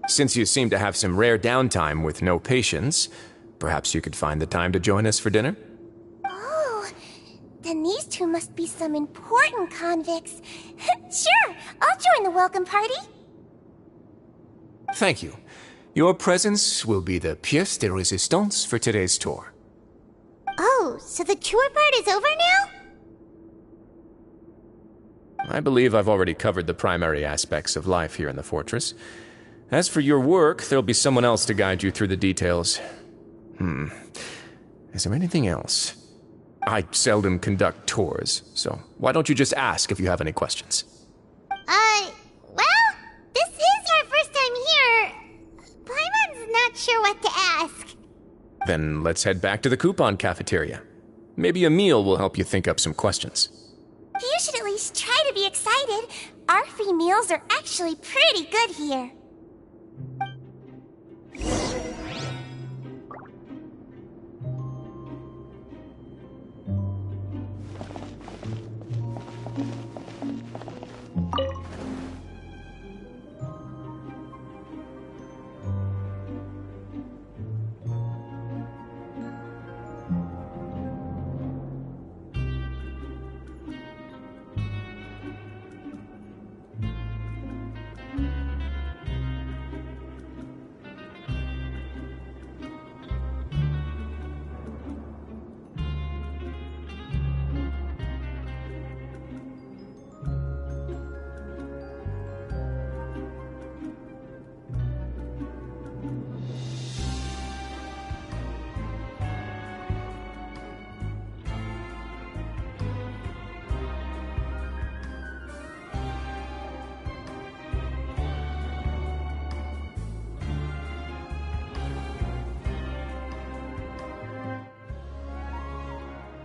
Since you seem to have some rare downtime with no patients, perhaps you could find the time to join us for dinner? Oh, then these two must be some important convicts. Sure, I'll join the welcome party. Thank you. Your presence will be the pièce de résistance for today's tour. Oh, so the tour part is over now? I believe I've already covered the primary aspects of life here in the fortress. As for your work, there'll be someone else to guide you through the details. Is there anything else? I seldom conduct tours, so why don't you just ask if you have any questions? Well, this is our first time here. Paimon's not sure what to ask. Then let's head back to the coupon cafeteria. Maybe a meal will help you think up some questions. You should at least try to be excited. Our free meals are actually pretty good here.